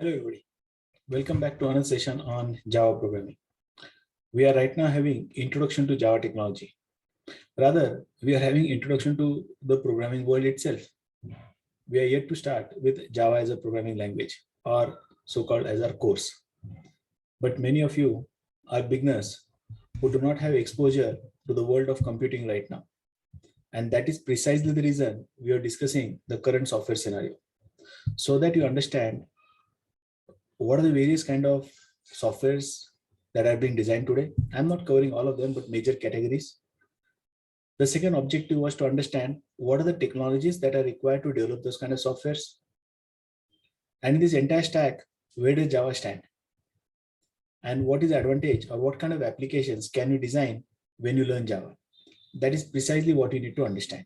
Hello everybody, welcome back to another session on Java programming. We are right now having introduction to Java technology. Rather, we are having introduction to the programming world itself. We are yet to start with Java as a programming language or so-called as our course. But many of you are beginners who do not have exposure to the world of computing right now. And that is precisely the reason we are discussing the current software scenario, so that you understand what are the various kind of softwares that are being designed today. I'm not covering all of them, but major categories. The second objective was to understand what are the technologies that are required to develop those kind of softwares. And in this entire stack, where does Java stand? And what is the advantage or what kind of applications can you design when you learn Java? That is precisely what you need to understand.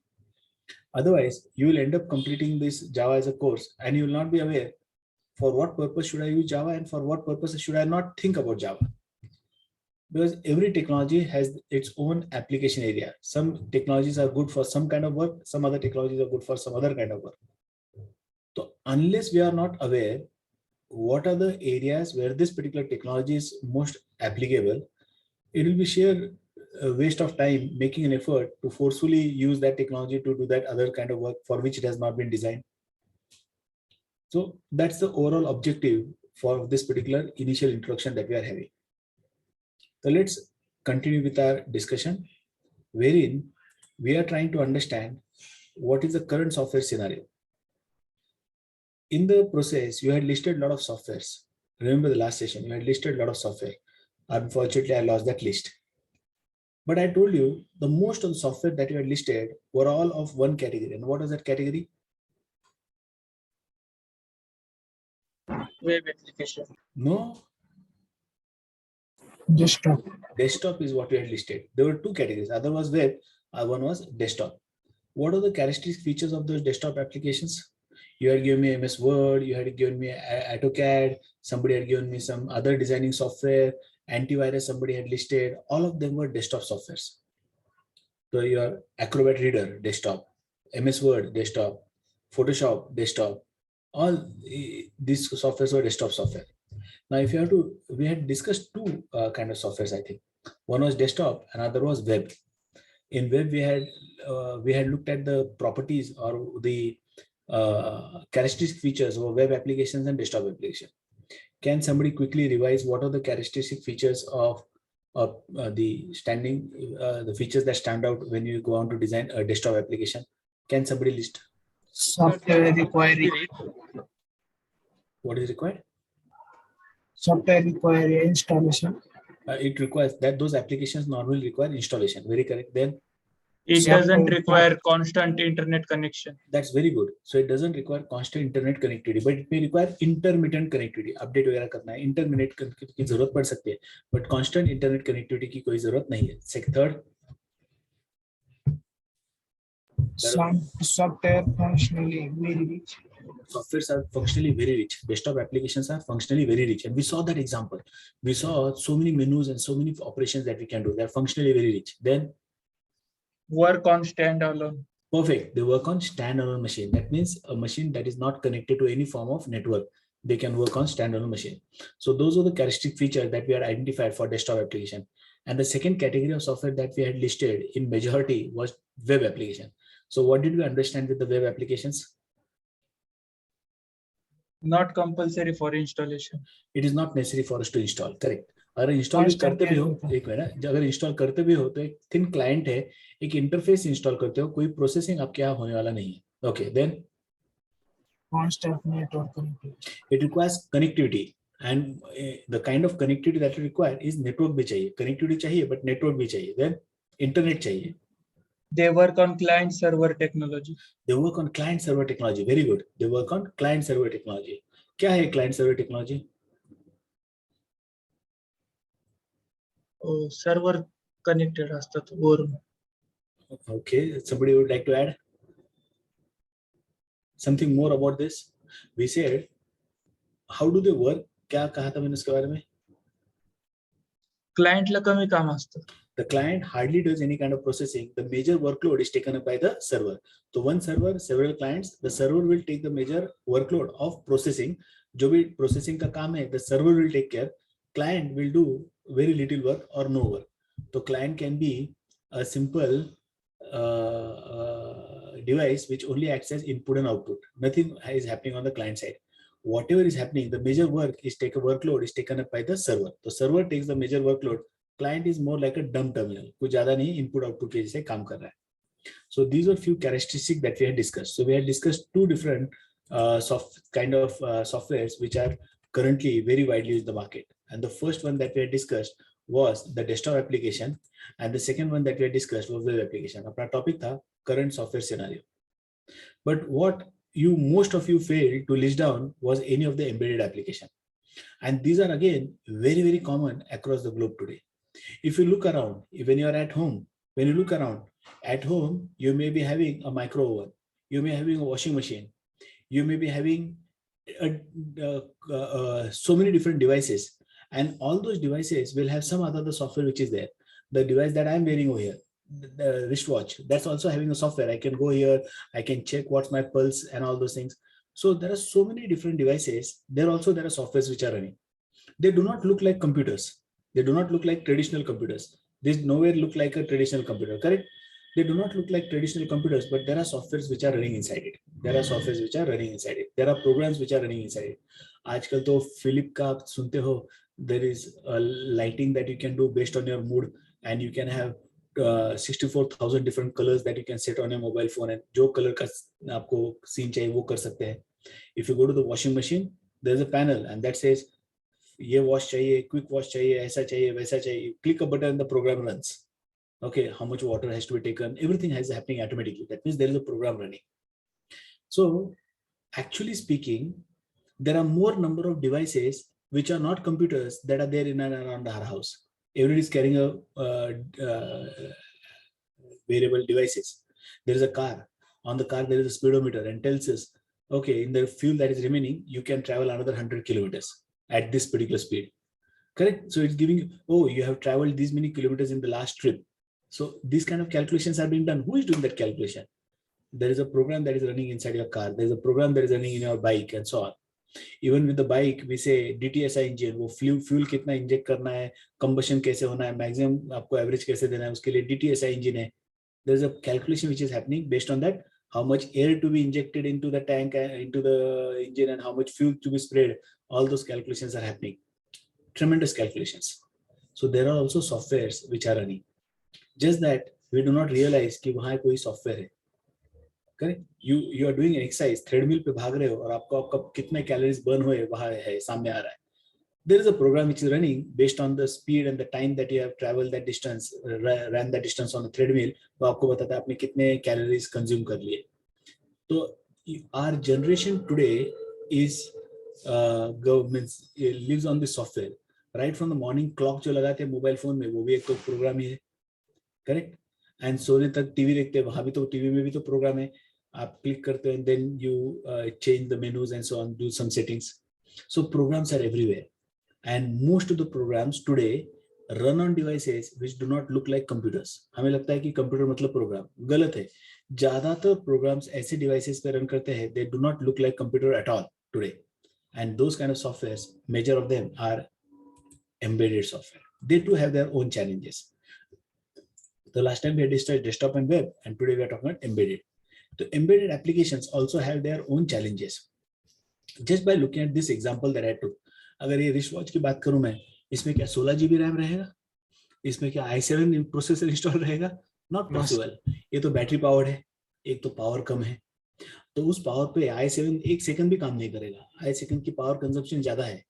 Otherwise, you will end up completing this Java as a course and you will not be aware for what purpose should I use Java and for what purpose should I not think about Java. Because every technology has its own application area. Some technologies are good for some kind of work, some other technologies are good for some other kind of work. So unless we are not aware what are the areas where this particular technology is most applicable, it will be sheer waste of time making an effort to forcefully use that technology to do that other kind of work for which it has not been designed. So that's the overall objective for this particular initial introduction that we are having. So let's continue with our discussion, wherein we are trying to understand what is the current software scenario. In the process, you had listed a lot of softwares. Remember the last session, you had listed a lot of software. Unfortunately, I lost that list. But I told you the most of the software that you had listed were all of one category. And what was that category? Web application. No. Desktop. Desktop is what we had listed. There were two categories. Other was web, one was desktop. What are the characteristic features of those desktop applications? You had given me MS Word, you had given me AutoCAD, somebody had given me some other designing software, antivirus somebody had listed. All of them were desktop softwares. So your Acrobat Reader, desktop, MS Word, desktop, Photoshop, desktop, all these softwares were desktop software. Now, if you have to, we had discussed two kind of softwares, I think. One was desktop, another was web. In web, we had looked at the properties or the characteristic features of web applications and desktop application. Can somebody quickly revise what are the characteristic features of the features that stand out when you go on to design a desktop application? Can somebody list? Software requiring. What is required? Software requiring installation. It requires that those applications normally require installation. Very correct. Then it doesn't require constant internet connection. That's very good. So it doesn't require constant internet connectivity, but it may require intermittent connectivity. Update वगैरह करना है, intermittent की जरूरत पड़ सकती है, but constant internet connectivity की कोई जरूरत नहीं है. Third, software functionally very rich. Softwares are functionally very rich. Desktop applications are functionally very rich, and we saw that example. We saw so many menus and so many operations that we can do. They're functionally very rich. Then work on standalone. Perfect. They work on standalone machine. That means a machine that is not connected to any form of network. They can work on standalone machine. So those are the characteristic features that we had identified for desktop application. And the second category of software that we had listed in majority was web application. So what did we understand with the web applications? Not compulsory for installation. It is not necessary for us to install. Correct. अगर install करते भी हो, एक minute, अगर install करते भी हो तो एक थिन क्लाइंट है, एक इंटरफेस इंस्टॉल करते हो, कोई प्रोसेसिंग आपके यहाँ होने वाला नहीं है. Okay, then constant network connectivity. It requires connectivity, and the kind of connectivity that you require is network भी चाहिए, connectivity चाहिए, but network भी चाहिए. Then internet चाहिए. They work on client server technology. They work on client server technology. Very good. They work on client server technology. क्या है client server technology? Server connected असतात वरून. Okay, somebody would like to add something more about this? We said, how do they work? क्या कहा था मैंने उसके बारे में? Client ला कमी काम असतं. The client hardly does any kind of processing. The major workload is taken up by the server. So one server, several clients, the server will take the major workload of processing, जो भी processing का काम है, the server will take care, client will do very little work or no work. तो client can be a simple device which only acts as input and output. Nothing is happening on the client side. Whatever is happening, the major workload is taken up by the server. The server takes the major workload. Client is more like a dumb terminal. कुछ ज़्यादा नहीं, input output के जैसे काम कर रहा है. So these were few characteristics that we had discussed. So we had discussed two different softwares which are currently very widely used in the market. And the first one that we had discussed was the desktop application, and the second one that we had discussed was web application. Our topic था current software scenario. But what most of you failed to list down was any of the embedded application. And these are again very, very common across the globe today. If you look around, when you are at home, when you look around, at home, you may be having a micro oven, you may be having a washing machine, you may be having so many different devices, and all those devices will have some other software which is there. The device that I'm wearing over here, the wristwatch, that's also having a software. I can go here, I can check what's my pulse and all those things. So there are so many different devices. There are softwares which are running. They do not look like computers. They do not look like traditional computers. They nowhere look like a traditional computer, correct? They do not look like traditional computers, but there are softwares which are running inside it. There are softwares which are running inside it. There are programs which are running inside it. आजकल तो Philip का आप सुनते हो, there is a lighting that you can do based on your mood, and you can have 64,000 different colors that you can set on your mobile phone, and जो color का आपको scene चाहिए वो कर सकते हैं. If you go to the washing machine, there is a panel and that says ये wash चाहिए, quick wash चाहिए, ऐसा चाहिए, वैसा चाहिए. Click a button and the program runs. Okay, how much water has to be taken, everything is happening automatically. That means there is a program running. So actually speaking, there are more number of devices which are not computers that are there in and around our house. Everybody is carrying a variable devices. There is a car. On the car there is a speedometer and tells us, okay, in the fuel that is remaining, you can travel another 100 kilometers at this particular speed. Correct? So it's giving you, oh, you have traveled these many kilometers in the last trip. So these kind of calculations are being done. Who is doing that calculation? There is a program that is running inside your car. There is a program that is running in your bike and so on. Even with the bike, we say DTSI engine, वो fuel कितना inject करना है, combustion कैसे होना है, maximum आपको average कैसे देना है, उसके लिए DTSI engine है. There is a calculation which is happening based on that, how much air to be injected into the tank, into the engine, and how much fuel to be sprayed. All those calculations are happening. Tremendous calculations. So there are also softwares which are running. Just that we do not realize कि वहाँ कोई software है. Correct? You are doing an exercise, treadmill पे भाग रहे हो और आपका कितने calories burn हुए वहाँ है, सामने आ रहा है. There is a program which is running based on the speed and the time that you have traveled that distance, ran that distance on a treadmill. तो आपको बताता है आपने कितने calories consume कर लिए. तो our generation today is governments lives on this software. Right from the morning clock जो लगाते हैं मोबाइल फोन में, वो भी एक तो प्रोग्राम ही है. करेक्ट? एंड सोने तक टीवी देखते हैं, वहां भी तो टीवी में भी तो प्रोग्राम है. आप क्लिक करते हैं, then you change the menus and so on, do some settings. So programs are everywhere, and most of the programs today run on devices which do not look like computers. हमें लगता है कि computer मतलब programme, गलत है. ज्यादातर programmes ऐसे devices पे रन करते हैं, they do not look like computer at all today. And those kind of softwares, major of them are embedded software. They too have their own challenges. The last time we had discussed desktop and web, and today we are talking about embedded. So embedded applications also have their own challenges. Just by looking at this example that I took, अगर ये wristwatch की बात करूं मैं, इसमें क्या 16 GB RAM रहेगा? इसमें क्या i7 प्रोसेसर इंस्टॉल रहेगा? Not possible. ये तो बैटरी पावर है, एक तो पावर कम है, तो उस पावर पे i7 एक सेकंड भी काम नहीं करेगा. i7 की पावर कंजम्पशन ज्यादा है.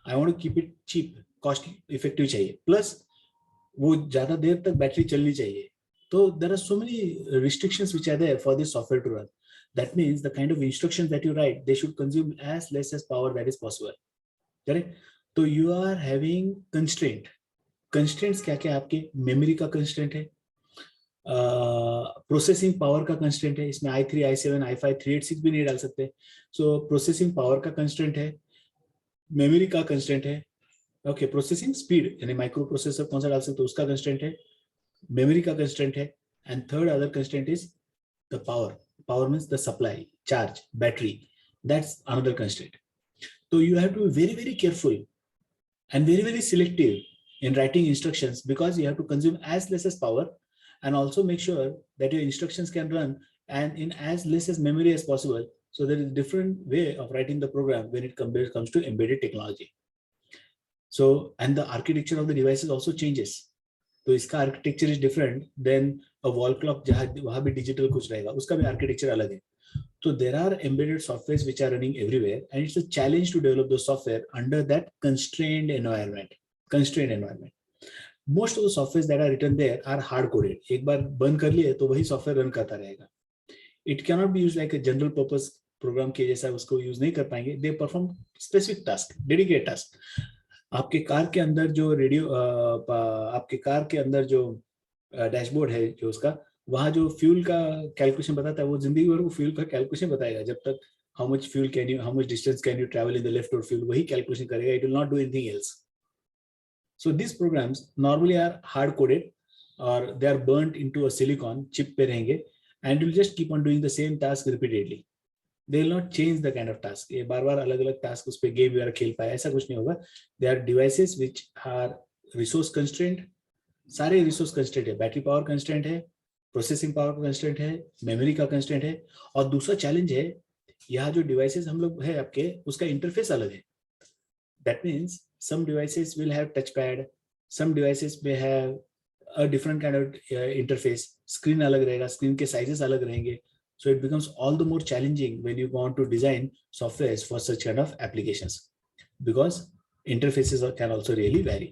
I want to keep it cheap, cost effective चाहिए, प्लस वो ज्यादा देर तक बैटरी चलनी चाहिए. तो there are so many restrictions which are there for this software to run. That means the kind of instructions that you write, they should consume as less as power that is possible. Correct? तो you are having constraint. Constraints क्या क्या आपके? Memory का constraint है, processing power का constraint है. इसमें i3, i7, i5, 386 भी नहीं डाल सकते. सो प्रोसेसिंग पावर का कंस्ट्रेंट है, मेमोरी का कंस्ट्रेंट है. ओके, प्रोसेसिंग स्पीड यानी माइक्रो प्रोसेसर कौन सा डाल सकते हो उसका कंस्ट्रेंट है, मेमोरी का कंस्ट्रेंट है, and third other constraint is the power. Power means the supply, charge, battery, that's another constraint. So you have to be very, very careful and very, very selective in writing instructions, because you have to consume as less as power and also make sure that your instructions can run and in as less as memory as possible. So there is a different way of writing the program when it comes to embedded technology. So, and the architecture of the devices also changes. तो इसका architecture is different then a wall clock, जहां वहां भी digital कुछ रहेगा, उसका भी architecture अलग है. So there are embedded softwares which are running everywhere, and it's a challenge to develop those software under that constrained environment. Most of the softwares that are written there are hard coded. एक बार बंद कर लिए तो वही software run करता रहेगा. It cannot be used like a general purpose program के जैसा उसको यूज नहीं कर पाएंगे. They perform specific task, dedicated task. आपके कार के अंदर जो रेडियो, आपके कार के अंदर जो डैशबोर्ड है जो उसका, वहां जो फ्यूल का कैलकुलेशन बताता है, वो जिंदगी भर वो फ्यूल का कैलकुलेशन बताएगा. जब तक how much distance can you travel in the left और फ्यूल, वही कैलकुलेशन करेगा. It will not do anything else. So this programs normally are hard coded और they are burned into a silicon chip पे रहेंगे, and you will just keep on doing the same task repeatedly. They will not change the kind of task. ये बार-बार अलग-अलग task उस पे game वगैरह खेल पाए, ऐसा कुछ नहीं होगा. They are devices which are resource constrained. सारे resource constraint है. Battery power constraint है, processing power constraint है, memory का constraint है. और दूसरा challenge है, यहाँ जो devices हम लोग है आपके, उसका interface अलग है. That means some devices will have touchpad, some devices may have a different kind of interface. Screen अलग रहेगा, screen के sizes अलग रहेंगे. So it becomes all the more challenging when you want to design softwares for such kind of applications, because interfaces can also really vary.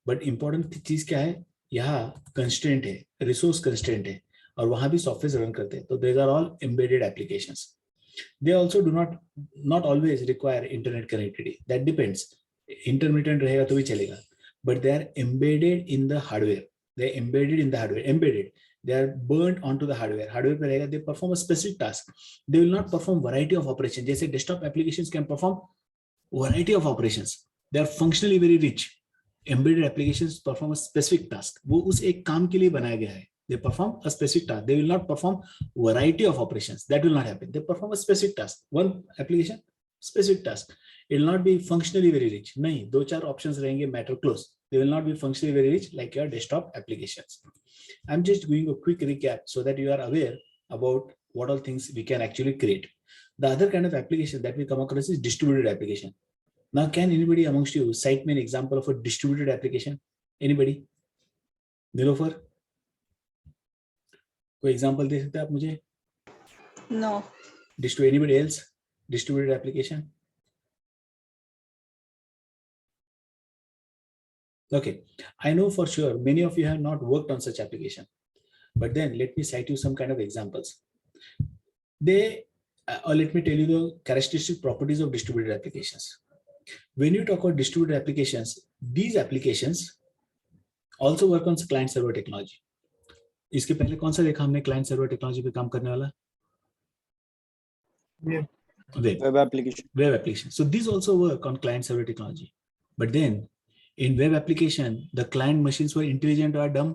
But important चीज क्या है, यहाँ constraint है, resource constraint है, और वहाँ भी software run करते हैं. So these are all embedded applications. They also do not always require internet connectivity. That depends. Intermittent रहेगा तो भी चलेगा. But they are embedded in the hardware. They are embedded in the hardware. Embedded. They are burnt onto the hardware. Hardware पे रहेगा. They perform a specific task. They will not perform variety of operations. जैसे desktop applications can perform variety of operations. They are functionally very rich. Embedded applications perform a specific task. वो उस एक काम के लिए बनाया गया है. They perform a specific task. They will not perform variety of operations. That will not happen. They perform a specific task. One application, specific task. It will not be functionally very rich. नहीं, दो चार options रहेंगे, matter close. They will not be functionally very rich like your desktop applications. I'm just doing a quick recap so that you are aware about what all things we can actually create. The other kind of application that we come across is distributed application. Now, can anybody amongst you cite me an example of a distributed application? Anybody? Nilofer? कोई example दे सकते हैं आप मुझे? No. Anybody else? Distributed application? Okay, I know for sure many of you have not worked on such application, but then let me cite you some kind of examples. Let me tell you the characteristic properties of distributed applications. When you talk about distributed applications, these applications also work on client server technology. इसके पहले कौन सा देखा हमने client server technology पे काम करने वाला? Web application. So these also work on client server technology, but then in web application, the client machines were intelligent or dumb?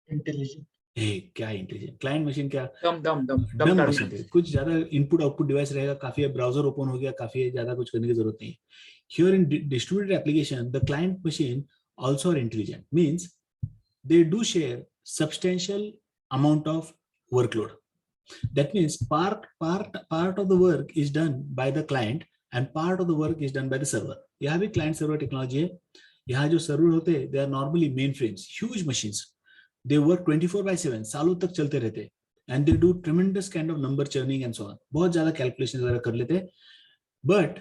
Intelligent. Hey, क्या intelligent? Client machine क्या? dumb machine थे. कुछ ज़्यादा input output device रहेगा, काफी है, browser open हो गया, काफी है, ज़्यादा कुछ करने की जरूरत नहीं. Here in distributed application, the client machine also are intelligent. Means they do share substantial amount of workload. That means part of the work is done by the client and part of the work is done by the server. यहाँ भी client server technology है. यहाँ जो server होते हैं, they are normally mainframes, huge machines. They work 24/7, सालों तक चलते रहते हैं, and they do tremendous kind of number churning and so on. बहुत ज़्यादा calculations वगैरह कर लेते हैं. But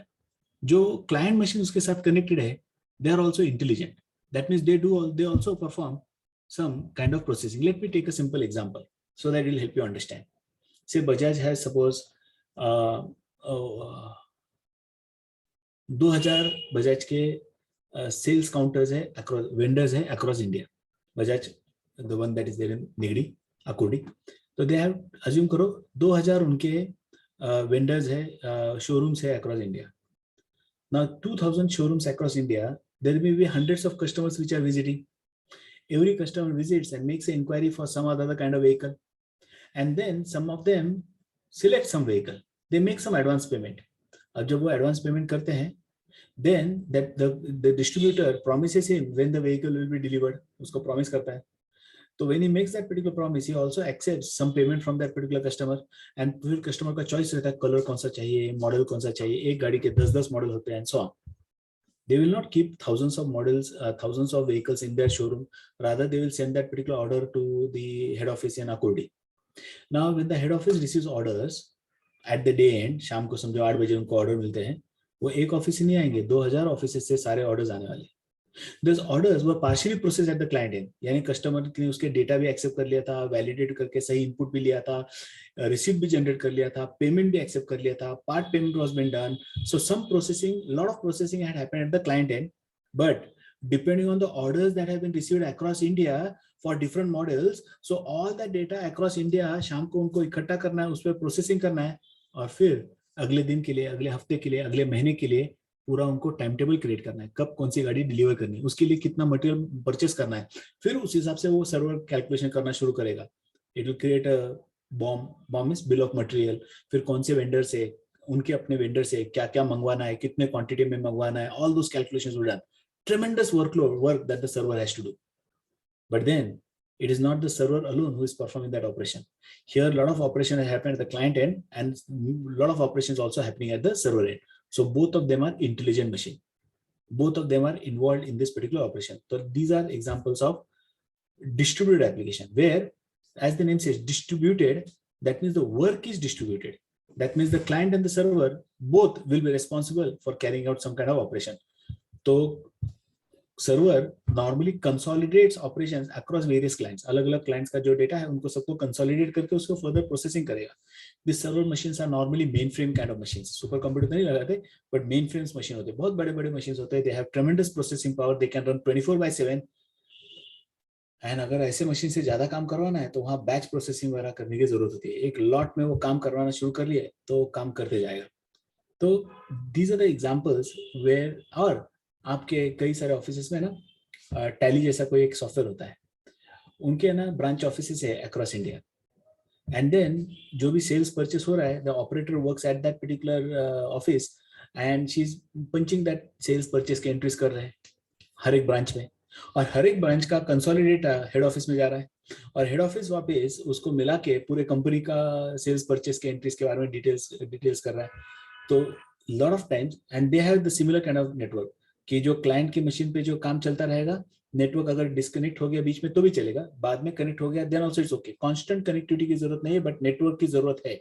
जो client machine उसके साथ connected है, they are also intelligent. That means they also perform some kind of processing. Let me take a simple example so that it will help you understand. Say Bajaj has suppose 2000 Bajaj के sales counters है across vendors है across India. Bajaj the one that is there in Nigdi Akurdi. तो they have assume करो 2000 उनके vendors है, showrooms है across India. Now 2000 showrooms across India, there may be hundreds of customers which are visiting. Every customer visits and makes an inquiry for some other kind of vehicle, and then some of them select some vehicle. They make some advance payment. अब जब वो advance payment करते हैं, then that the distributor promises him when the vehicle will be delivered. उसको promise करता है. तो when he makes that particular promise, he also accepts some payment from that particular customer. And फिर customer का choice रहता है colour कौन सा चाहिए, मॉडल कौन सा चाहिए. एक गाड़ी के 10-10 मॉडल होते हैं and so on. They will not keep thousands of models, thousands of vehicles in their showroom. Rather, they will send that particular order to the head office in Akurdi. Now, when the head office receives orders at the day end, शाम को समझो 8 बजे उनको order मिलते हैं, वो एक office से नहीं आएंगे, 2000 ऑफिस से सारे ऑर्डर्स आने वाले. Those orders were partially processed at the client end. यानी कस्टमर ने उसके डेटा भी एक्सेप्ट कर लिया था, वैलिडेट करके सही इनपुट भी लिया था, रिसीप्ट भी जनरेट कर लिया था, पेमेंट भी एक्सेप्ट कर लिया था, part payment was been done. So some processing, lot of processing had happened at the client end, but depending on the orders that have been received across India for different models, so all that data across India शाम को उनको इकट्ठा करना है, उस पर processing करना है, और फिर अगले दिन के लिए, अगले हफ्ते के लिए, अगले महीने के लिए पूरा उनको टाइम टेबल क्रिएट करना है, कब कौन सी गाड़ी डिलीवर करनी है, उसके लिए कितना मटेरियल परचेस करना है. फिर उस हिसाब से वो सर्वर कैलकुलेशन करना शुरू करेगा. It will create a Baum is bill of material. फिर कौन से वेंडर से, उनके अपने वेंडर से क्या क्या मंगवाना है, कितने क्वांटिटी में मंगवाना है, all those calculations will done. Tremendous work that the server has to do. But then it is not the server alone who is performing that operation. Here, a lot of operations happen at the client end, and a lot of operations also happening at the server end. So both of them are intelligent machine. Both of them are involved in this particular operation. So these are examples of distributed application, where, as the name says, distributed, that means the work is distributed. That means the client and the server both will be responsible for carrying out some kind of operation. So server normally consolidates operations across various clients. अलग अलग clients का जो data है उनको सबको consolidate करके उसको further processing करेगा. This server machines are normally mainframe kind of machines. Super computer नहीं लगाते, बट मेन फ्रेम्स मशीन होते हैं, बहुत बड़े बड़े मशीन्स होते हैं. They have ट्रेमेंडस processing power, they can run 24/7. And अगर ऐसे मशीन से ज्यादा काम करवाना है तो वहाँ बैच प्रोसेसिंग वगैरह करने की जरूरत होती है. एक लॉट में वो काम करवाना शुरू कर लिए तो काम करते जाएगा. तो these are the examples where, और आपके कई सारे ऑफिसेस में ना टैली जैसा कोई एक सॉफ्टवेयर होता है, उनके ना ब्रांच ऑफिसेस है अक्रॉस इंडिया. एंड देन जो भी सेल्स परचेस हो रहा है, the operator works at that particular office and she is punching that sales purchase के एंट्रीज कर रहे हैं हर एक ब्रांच में, और हर एक ब्रांच का कंसोलिडेट हेड ऑफिस में जा रहा है, और हेड ऑफिस वापस उसको मिला के पूरे कंपनी का सेल्स परचेस के एंट्रीज के बारे में डिटेल्स कर रहा है. तो lot of times, and they have the similar kind of network कि जो क्लाइंट की मशीन पे जो काम चलता रहेगा, नेटवर्क अगर डिस्कनेक्ट हो गया बीच में तो भी चलेगा, बाद में कनेक्ट हो गया then also it's okay. Constant connectivity की जरूरत नहीं है, बट नेटवर्क की जरूरत है.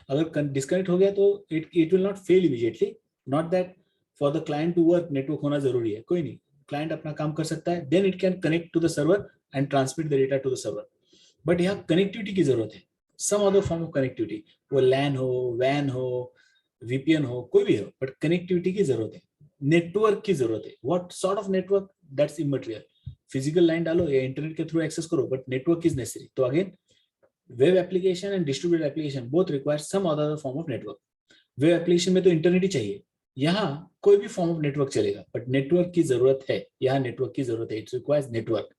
अगर डिस्कनेक्ट हो गया तो it will not fail immediately. Not that for the client to work network होना जरूरी है, कोई नहीं, क्लाइंट अपना काम कर सकता है, then it can connect to the server and transmit the data to the server. But यहाँ कनेक्टिविटी की जरूरत है, some other form of connectivity, वो लैन हो, वैन हो, VPN हो, कोई भी हो, बट कनेक्टिविटी की जरूरत है, नेटवर्क की जरूरत है. What sort of network, that's immaterial. Physical line डालो या इंटरनेट के थ्रू एक्सेस करो, बट नेटवर्क इज नेसेसरी. तो again, web application and distributed application both require some other form of network. Web application में तो इंटरनेट ही चाहिए, यहाँ कोई भी फॉर्म ऑफ नेटवर्क चलेगा, बट नेटवर्क की जरूरत है, यहाँ नेटवर्क की जरूरत है. It requires network.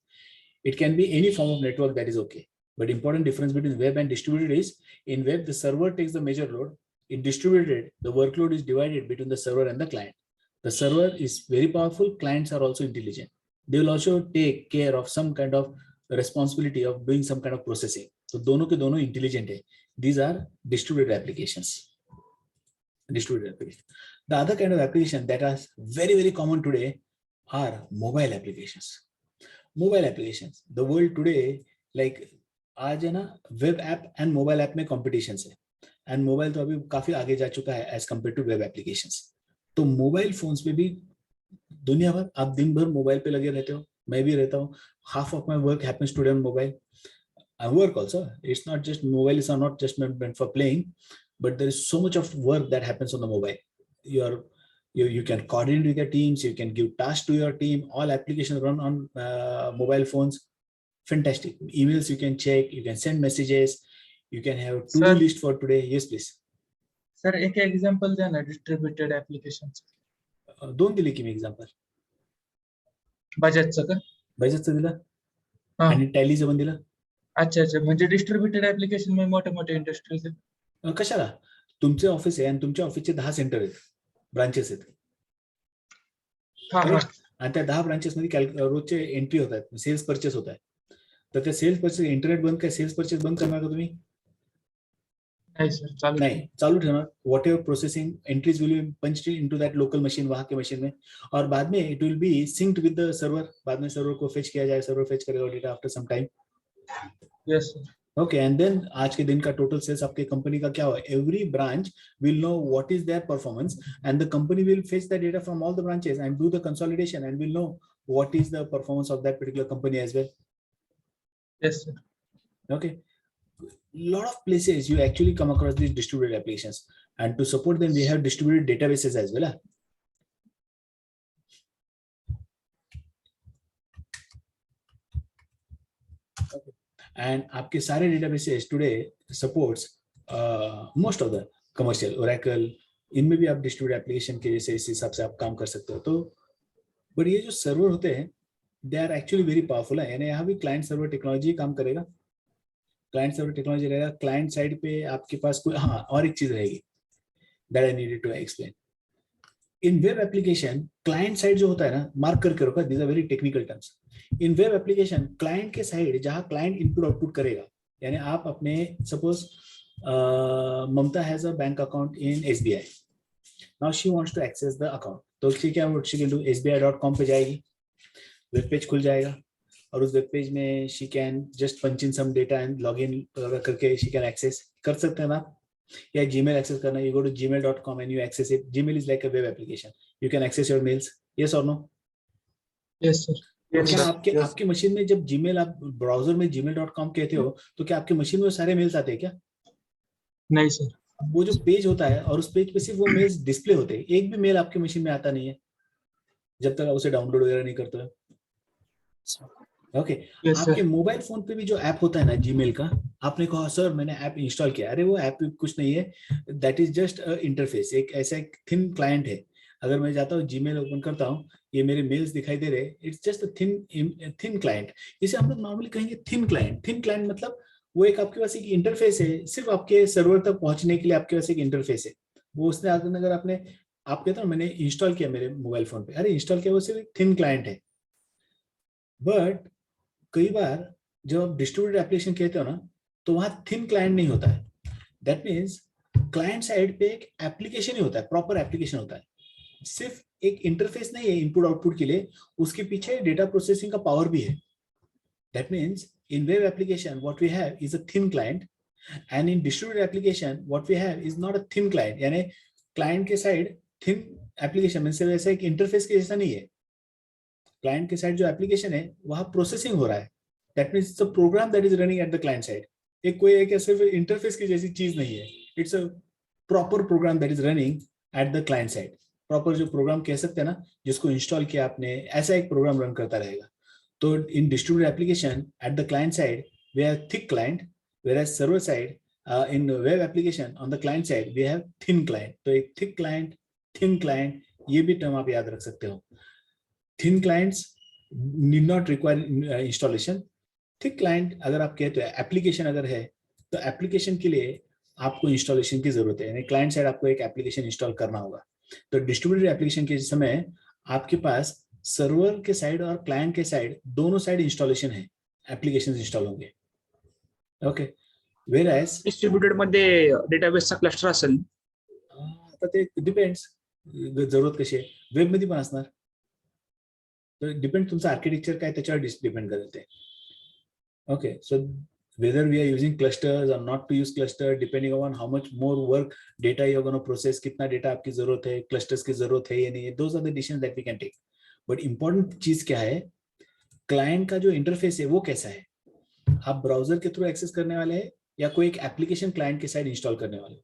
It can be any form of network, that is okay. But important difference between web and distributed is, in web the server takes the major load. In distributed, the workload is divided between the server and the client. The server is very powerful, clients are also intelligent. They will also take care of some kind of responsibility of doing some kind of processing. So दोनों के दोनों intelligent है. These are distributed applications. Distributed application. The other kind of application that are very, very common today are mobile applications. Mobile applications. The world today, like आज है ना, web app and mobile app में competition है, and mobile तो अभी काफी आगे जा चुका है as compare to web applications. तो मोबाइल फोन्स पे भी दुनिया भर, आप दिन भर मोबाइल पे लगे रहते हो, मैं भी रहता हूँ. Half of my work happens today on mobile. I work also. It's not just mobile is not just meant for playing, but there is so much of work that happens on the mobile. You can coordinate with your teams, you can give tasks to your team. All applications run on mobile phones. Fantastic. Emails you can check, you can send messages, you can have to-do list for today. Yes, please. Sir एक example द्या ना distributed ऍप्लिकेशनचं. दोन दिले की मी example. बजाजचं का? बजाजचं दिलं हा. आणि टॅलीचं पण दिलं. अच्छा अच्छा, म्हणजे डिस्ट्रीब्युटेड ऍप्लिकेशन में मोठे मोठे इंडस्ट्रीज कशाला तुमचे ऑफिस आहे आणि तुमच्या ऑफिसचे 10 सेंटर आहेत, ब्रांचेस आहेत, हा हा correct? आणि त्या 10 ब्रांचेस मध्ये रोजचे एंट्री होत आहेत, सेल्स परचेस होत आहे. तर त्या सेल्स परचेस इंटरनेट बंद काय सेल्स परचेस बंद करणार का तुम्ही? नाही सर चालू नहीं, चालू ठेवणार. Whatever processing entries will be punched into that local machine, वहां के मशीन में, और बाद में it will be synced with the server. बाद में सर्वर को फेच किया जाए, सर्वर फेच करेगा data after some time. Yes sir okay, and then आज के दिन का टोटल सेल्स आपके कंपनी का क्या हुआ, every branch will know what is their performance and the company will fetch the data from all the branches and do the consolidation and will know what is the performance of that particular company as well. Yes sir Okay, lot of places you actually come across these distributed applications, and to support them we have distributed databases as well. Okay. And आपके सारे databases today supports most of the commercial Oracle, इनमें भी आप distributed application के जैसे इस हिसाब से आप काम कर सकते हो. तो but ये जो सर्वर होते हैं they are actually very powerful है, यानी यहाँ भी client server technology काम करेगा. क्लाइंट सर्वर टेक्नोलॉजी रहेगा. क्लाइंट साइड पे आपके पास कोई, हाँ, और एक चीज रहेगी that I needed to explain. In web application client side जो होता है ना, मार्क करके रखो, these are very technical terms. In web application client के साइड जहां क्लाइंट इनपुट आउटपुट करेगा, यानी आप अपने suppose Mamata has a bank account in SBI. Now she wants to access the account, तो शी कैन डू SBI.com पे जाएगी, web page खुल जाएगा, और उस वेब पेज में she can just punch in some data and log in करके she can access कर सकते हैं ना. या जीमेल एक्सेस करना, you go to gmail.com and you access it. Gmail is like a web application, you can access your mails. Yes और नो? Yes sir क्या आपके मशीन में जब जीमेल, आप ब्राउजर में gmail.com कहते हो, तो क्या आपके मशीन में वो सारे मेल्स आते हैं क्या? नहीं सर वो जो पेज होता है और उस पेज पे सिर्फ वो मेल्स डिस्प्ले होते हैं, एक भी मेल आपके मशीन में आता नहीं है जब तक आप उसे डाउनलोड वगैरह नहीं करते हो. ओके, यस आपके सर मोबाइल फोन पे भी जो ऐप होता है ना जीमेल का, आपने कहा सर मैंने ऐप इंस्टॉल किया, अरे वो ऐप कुछ नहीं है, दैट इज जस्ट इंटरफेस, एक ऐसा एक थिन क्लाइंट है. अगर मैं जाता हूँ जीमेल ओपन करता हूँ, ये मेरे मेल्स दिखाई दे रहे, इट्स जस्ट थिन क्लाइंट. इसे हम लोग नॉर्मली कहेंगे थिन क्लाइंट. थिन क्लाइंट मतलब वो एक आपके पास एक इंटरफेस है, सिर्फ आपके सर्वर तक पहुंचने के लिए आपके पास एक इंटरफेस है. वो उसने अगर आपने, आप कहते हो मैंने इंस्टॉल किया मेरे मोबाइल फोन पे, अरे इंस्टॉल किया, वो सिर्फ थिन क्लाइंट है. बट कई बार जब आप डिस्ट्रीब्यूटेड एप्लीकेशन कहते हो ना, तो वहां थिन क्लाइंट नहीं होता है. दैट मीन्स क्लाइंट साइड पे एक एप्लीकेशन ही होता है, प्रॉपर एप्लीकेशन होता है, सिर्फ एक इंटरफेस नहीं है इनपुट आउटपुट के लिए, उसके पीछे डेटा प्रोसेसिंग का पावर भी है. That means in web application what we have is a thin client, and in distributed application what we have is not a thin client. यानी क्लाइंट के साइड थिन एप्लीकेशन में सिर्फ ऐसा एक interface के जैसा नहीं है. क्लाइंट के साइड जो एप्लीकेशन है वहां प्रोसेसिंग हो रहा है. That means it's a program that is running at the client side. एक कोई एक सिर्फ इंटरफेस की जैसी चीज नहीं है, it's a proper program that is running at the client side. Proper जो प्रोग्राम कह सकते हैं ना, जिसको इंस्टॉल किया आपने, ऐसा एक प्रोग्राम रन करता रहेगा. तो in distributed application at the client side we have thick client, whereas server side in web application on the client side we have thin client. तो एक thick client, thin client, ये भी term आप याद रख सकते हो. Thin clients need not require installation. Thick client अगर आप कहते हो एप्लीकेशन अगर है, तो एप्लीकेशन के लिए आपको इंस्टॉलेशन की जरूरत है, यानी क्लाइंट साइड आपको एक एप्लीकेशन इंस्टॉल करना होगा. तो डिस्ट्रीब्यूटेड एप्लीकेशन के समय आपके पास सर्वर के साइड और क्लाइंट के साइड दोनों साइड इंस्टॉलेशन है, एप्लीकेशन इंस्टॉल होंगे. ओके, वेअरएज डिस्ट्रीब्युटेड मध्ये डेटाबेसचा क्लस्टर असेल. आता ते डिपेंड्स, जरूरत कशी आहे, वेब मध्ये पण असणार. तर डिपेंड तुमचं आर्किटेक्चर काय त्याच्यावर डिपेंड करते. Okay, so whether we are using clusters or not to use cluster, depending on how much more work data you're going to process, कितना डेटा आपकी जरूरत है, clusters की जरूरत है या नहीं, those are the decisions that we can take. But important चीज क्या है, क्लाइंट का जो इंटरफेस है वो कैसा है, आप ब्राउजर के थ्रू एक्सेस करने वाले हैं या कोई एक एप्लीकेशन क्लाइंट के साइड इंस्टॉल करने वाले.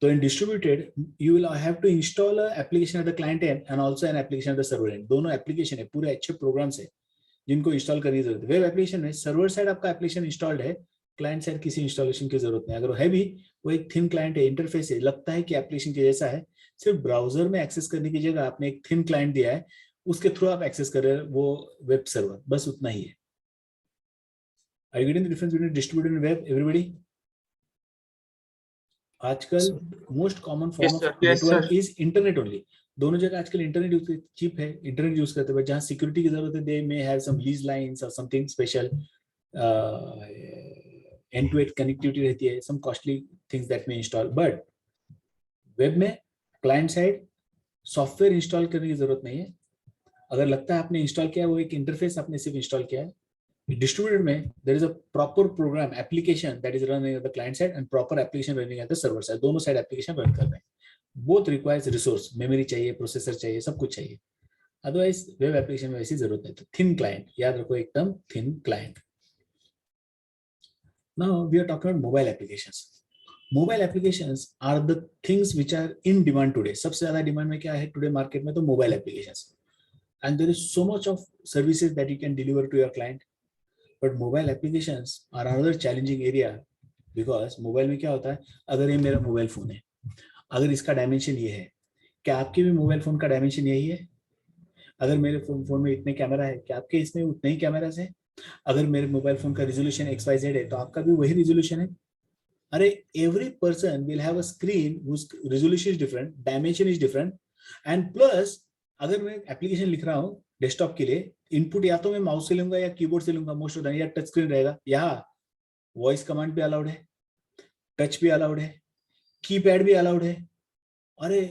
तो in distributed you will have to install a application at the client end and also an application at the server end. दोनों एप्लीकेशन है, पूरे अच्छे प्रोग्राम्स है जिनको इंस्टॉल करने की जरूरत है. वेब एप्लीकेशन में सर्वर साइड आपका एप्लीकेशन इंस्टॉल्ड है, क्लाइंट साइड किसी इंस्टॉलेशन की जरूरत नहीं. अगर वो है भी, वो एक थिन क्लाइंट है, इंटरफेस है, लगता है कि एप्लीकेशन के जैसा है, सिर्फ ब्राउजर में एक्सेस करने की जगह आपने एक थिन क्लाइंट दिया है, उसके थ्रू आप एक्सेस कर रहे हैं वो वेब सर्वर, बस उतना ही है. Are you getting the difference between distributed and web, everybody? आजकल most common Yes, form sir. Of Yes, network sir. Is internet only. दोनों जगह आजकल इंटरनेट यूज चीप है, इंटरनेट यूज करते हैं. जहाँ सिक्योरिटी की जरूरत है, they may have some lease lines और something special, end to end connectivity रहती है, some costly things that may install. But web में क्लाइंट साइड सॉफ्टवेयर इंस्टॉल करने की जरूरत नहीं है. अगर लगता है आपने इंस्टॉल किया, वो एक इंटरफेस आपने सिर्फ इंस्टॉल किया है. Distributed में there is a proper program application that is running at the client side and proper application running at the server side. दोनों साइड एप्लीकेशन रन कर रहे हैं. Both requires resource, मेमोरी चाहिए, प्रोसेसर चाहिए, सब कुछ चाहिए. अदरवाइज वेब एप्लीकेशन में वैसी जरूरत नहीं. तो थिन क्लाइंट, याद रखो एकदम thin client. Now we are talking about mobile applications. Mobile applications are the things which are in demand today. सबसे ज्यादा डिमांड में क्या है टुडे मार्केट में? तो mobile applications. And there is so much of services that you can deliver to your client. But mobile applications are another challenging area because mobile में क्या होता है? अगर ये मेरा मोबाइल फोन है, अगर इसका डायमेंशन ये है, क्या आपके भी मोबाइल फोन का डायमेंशन यही है? अगर मेरे फोन में इतने कैमरा है, क्या आपके इसमें उतने ही कैमरास है? अगर मेरे मोबाइल फोन का रिजोल्यूशन XYZ है, तो आपका भी वही रिजोल्यूशन है. अरे every person will have a screen whose resolution is different, dimension is different, and plus अगर मैं एप्लीकेशन लिख रहा हूँ डेस्कटॉप के लिए, इनपुट या तो मैं माउस से लूंगा या कीबोर्ड से लूंगा, मोस्ट ऑफ द या टच स्क्रीन रहेगा. यहाँ वॉइस कमांड भी अलाउड है, टच भी अलाउड है, कीपैड भी अलाउड है. अरे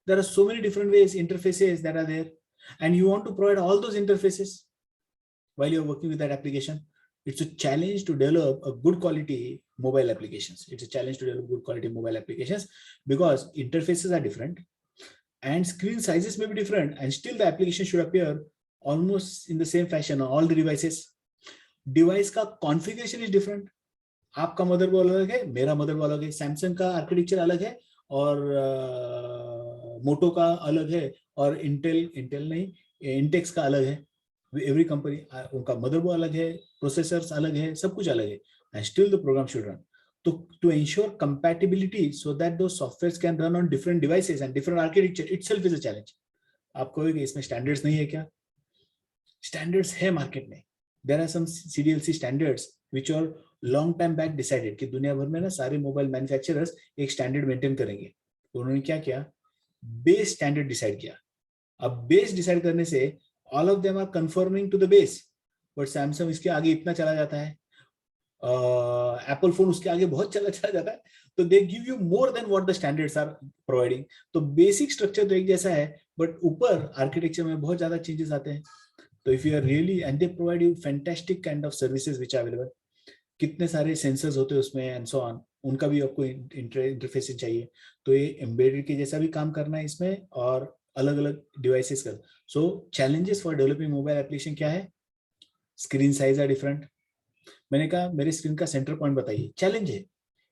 there are so many different ways, interfaces that are there, and you want to provide all those interfaces while you're working with that application. It's a challenge to develop a good quality mobile applications. It's a challenge to develop good quality mobile applications because interfaces are different and screen sizes may be different, and still the application should appear almost in the same fashion on all the devices. Device का configuration is different. आपका motherboard अलग है, मेरा motherboard अलग है, Samsung का architecture अलग है और मोटो का अलग है और इंटेल नहीं, इंटेक्स का अलग है. एवरी कंपनी उनका मदरबोर्ड अलग है, प्रोसेसर्स अलग है, सब कुछ अलग है, and still the programme should run. तो to ensure compatibility so that those softwares can run on different devices and different architecture itself is a challenge. आप कहोगे इसमें स्टैंडर्ड्स नहीं है क्या? स्टैंडर्ड्स है मार्केट में. There are some CDLC standards which are long time back decided कि दुनिया भर में ना सारे मोबाइल मैन्युफैक्चरर्स एक स्टैंडर्ड मेंटेन करेंगे. तो उन्होंने क्या किया? बेस स्टैंडर्ड डिसाइड किया. अब बेस डिसाइड करने से all of them are conforming to the base, but Samsung इसके आगे इतना चला जाता है, एप्पल फोन उसके आगे बहुत चला जाता है. तो they give you more than what the standards are providing. तो बेसिक स्ट्रक्चर तो एक जैसा है, बट ऊपर आर्किटेक्चर में बहुत ज्यादा चेंजेस आते हैं. तो if you are really, and they provide you fantastic kind of services which are available. कितने सारे सेंसर्स होते हैं उसमें एंड सो ऑन, उनका भी आपको इंटरफेस चाहिए. तो ये एम्बेडेड के जैसा भी काम करना है इसमें और अलग अलग डिवाइसेस का. So challenges for developing mobile application क्या है? Screen size are different. मैंने कहा मेरे स्क्रीन का सेंटर पॉइंट बताइए, चैलेंज है.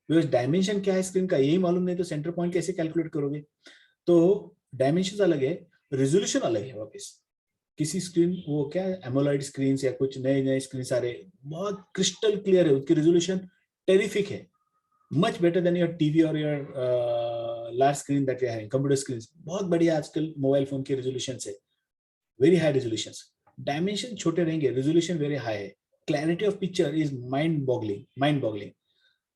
बिकॉज डायमेंशन क्या है स्क्रीन का यही मालूम नहीं तो सेंटर पॉइंट कैसे कैलकुलेट करोगे? तो डायमेंशन अलग है, रेजोल्यूशन अलग है. वापस किसी स्क्रीन वो क्या एमोलॉइड स्क्रीन या कुछ नए स्क्रीन सारे बहुत क्रिस्टल क्लियर है, उसकी रेजोल्यूशन टेरिफिक है, much better than your TV और your large screen that we have. Computer screen बहुत बढ़िया आजकल मोबाइल फोन के रेजोल्यूशन है, वेरी हाई रेजोल्यूशन. डायमेंशन छोटे रहेंगे, रेजोल्यूशन वेरी हाई है. Clarity of picture is mind-boggling.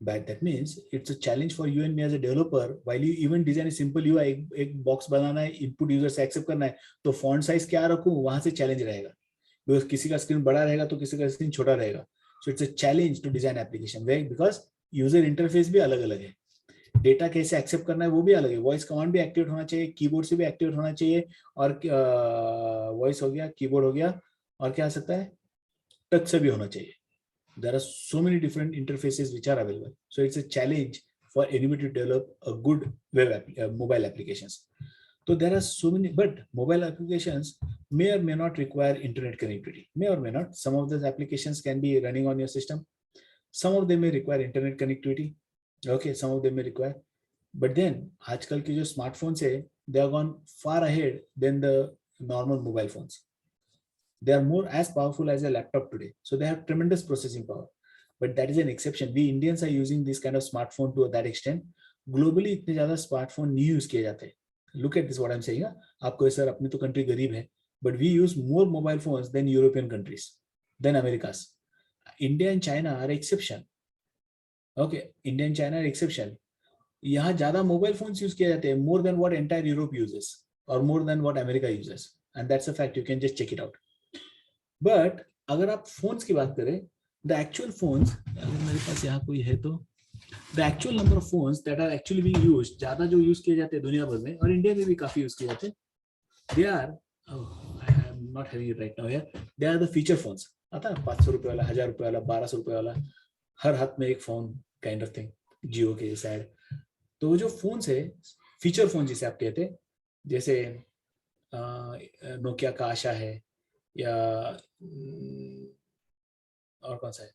But that means it's a challenge for you and me as a developer. While you even design a simple UI, एक box बनाना है, input user से accept करना है, तो font size क्या रखूं, वहां से चैलेंज रहेगा. बिकॉज किसी का स्क्रीन बड़ा रहेगा तो किसी का स्क्रीन छोटा रहेगा. So it's a challenge to design application because user interface भी अलग अलग है, डेटा कैसे एक्सेप्ट करना है वो भी अलग है. वॉइस कमांड भी एक्टिवेट होना चाहिए, कीबोर्ड से भी एक्टिवेट होना चाहिए, और वॉइस हो गया, कीबोर्ड हो गया, और क्या आ सकता है, टच से भी होना चाहिए. There are so many different interfaces which are available. So it's a challenge for anybody to develop a good mobile applications. So there are so many, but mobile applications may or may not require internet connectivity. May or may not. Some of those applications can be running on your system. Some of them may require internet connectivity. Okay, some of them may require. But then, आजकल के जो smartphones है, they have gone far ahead than the normal mobile phones. They are more as powerful as a laptop today, so they have tremendous processing power, but that is an exception. We Indians are using this kind of smartphone to that extent. Globally इतने ज्यादा smartphone नहीं use किए जाते. Look at this, what I'm saying. आपको sir अपनी तो country गरीब है, but we use more mobile phones than European countries, than Americas. India and China are exception. Okay, India and China are exception. यहाँ ज्यादा mobile phones use किए जाते हैं, more than what entire Europe uses और more than what America uses, and that's a fact, you can just check it out. But अगर आप phones की बात करें, द एक्चुअल फोन्स, अगर मेरे पास यहाँ कोई है तो, the actual number of phones that are actually being used, ज्यादा जो यूज किए जाते हैं दुनिया भर में और इंडिया में भी काफी यूज किए जाते हैं, they are, I am not having it right now here, they are the feature phones. आता है 500 रुपए वाला, 1000 रुपए वाला, 1200 रुपए वाला, हर हाथ में एक फोन काइंड ऑफ थिंग, जियो के साइड. तो वो जो फोन्स है, फीचर फोन जिसे आप कहते हैं, जैसे नोकिया का आशा है, या और कौन सा है,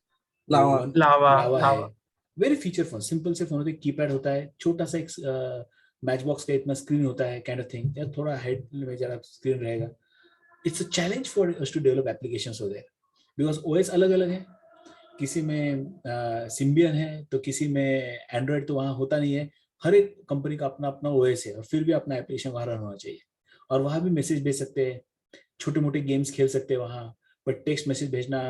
लावा लावा लावा है, वेरी फीचर फोन, सिंपल से फोन होते हैं, कीपैड होता है, छोटा सा एक मैच बॉक्स का इतना स्क्रीन होता है काइंड ऑफ थिंग, या थोड़ा हाइट में जरा स्क्रीन रहेगा. It's a challenge for us to develop applications हो देयर, बिकॉज ओएस अलग अलग है, किसी में सिम्बियन है तो किसी में एंड्रॉइड, तो वहाँ होता नहीं है. हर एक कंपनी का अपना अपना ओएस है और फिर भी अपना एप्लीकेशन वहाँ रन होना चाहिए, और वहाँ भी मैसेज भेज सकते हैं, छोटे मोटे गेम्स खेल सकते हैं वहाँ, पर टेक्स्ट मैसेज भेजना,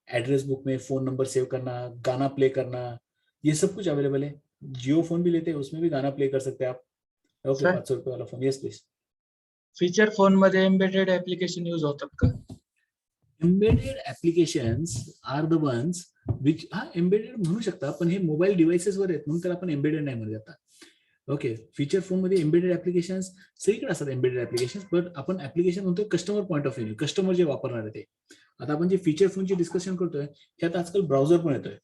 एड्रेस बुक में फोन नंबर सेव करना, गाना प्ले करना, ये सब कुछ अवेलेबल है. जियो फोन भी लेते हैं, उसमें भी गाना प्ले कर सकते हैं आप. ओके, सर 500 रुपये वाला phone, yes please. Feature phone मध्ये एम्बेडेड ऍप्लिकेशन यूज होतात का? Embedded applications are the ones which, हा एम्बेडेड म्हणू शकता, पण हे मोबाईल डिव्हाइसेसवर आहेत म्हणून त्याला आपण एम्बेडेड नाही म्हणत आता. ओके, फीचर फोन मध्ये एम्बेडेड ऍप्लिकेशन्स सगळीकडे असतात, एम्बेडेड ऍप्लिकेशन्स, बट आपण ऍप्लिकेशन म्हणतोय customer point of view, customer जे वापरणार आहे ते. आता आपण जे फीचर फोनची डिस्कशन करतोय त्यात आजकाल ब्राउझर पण येतोय,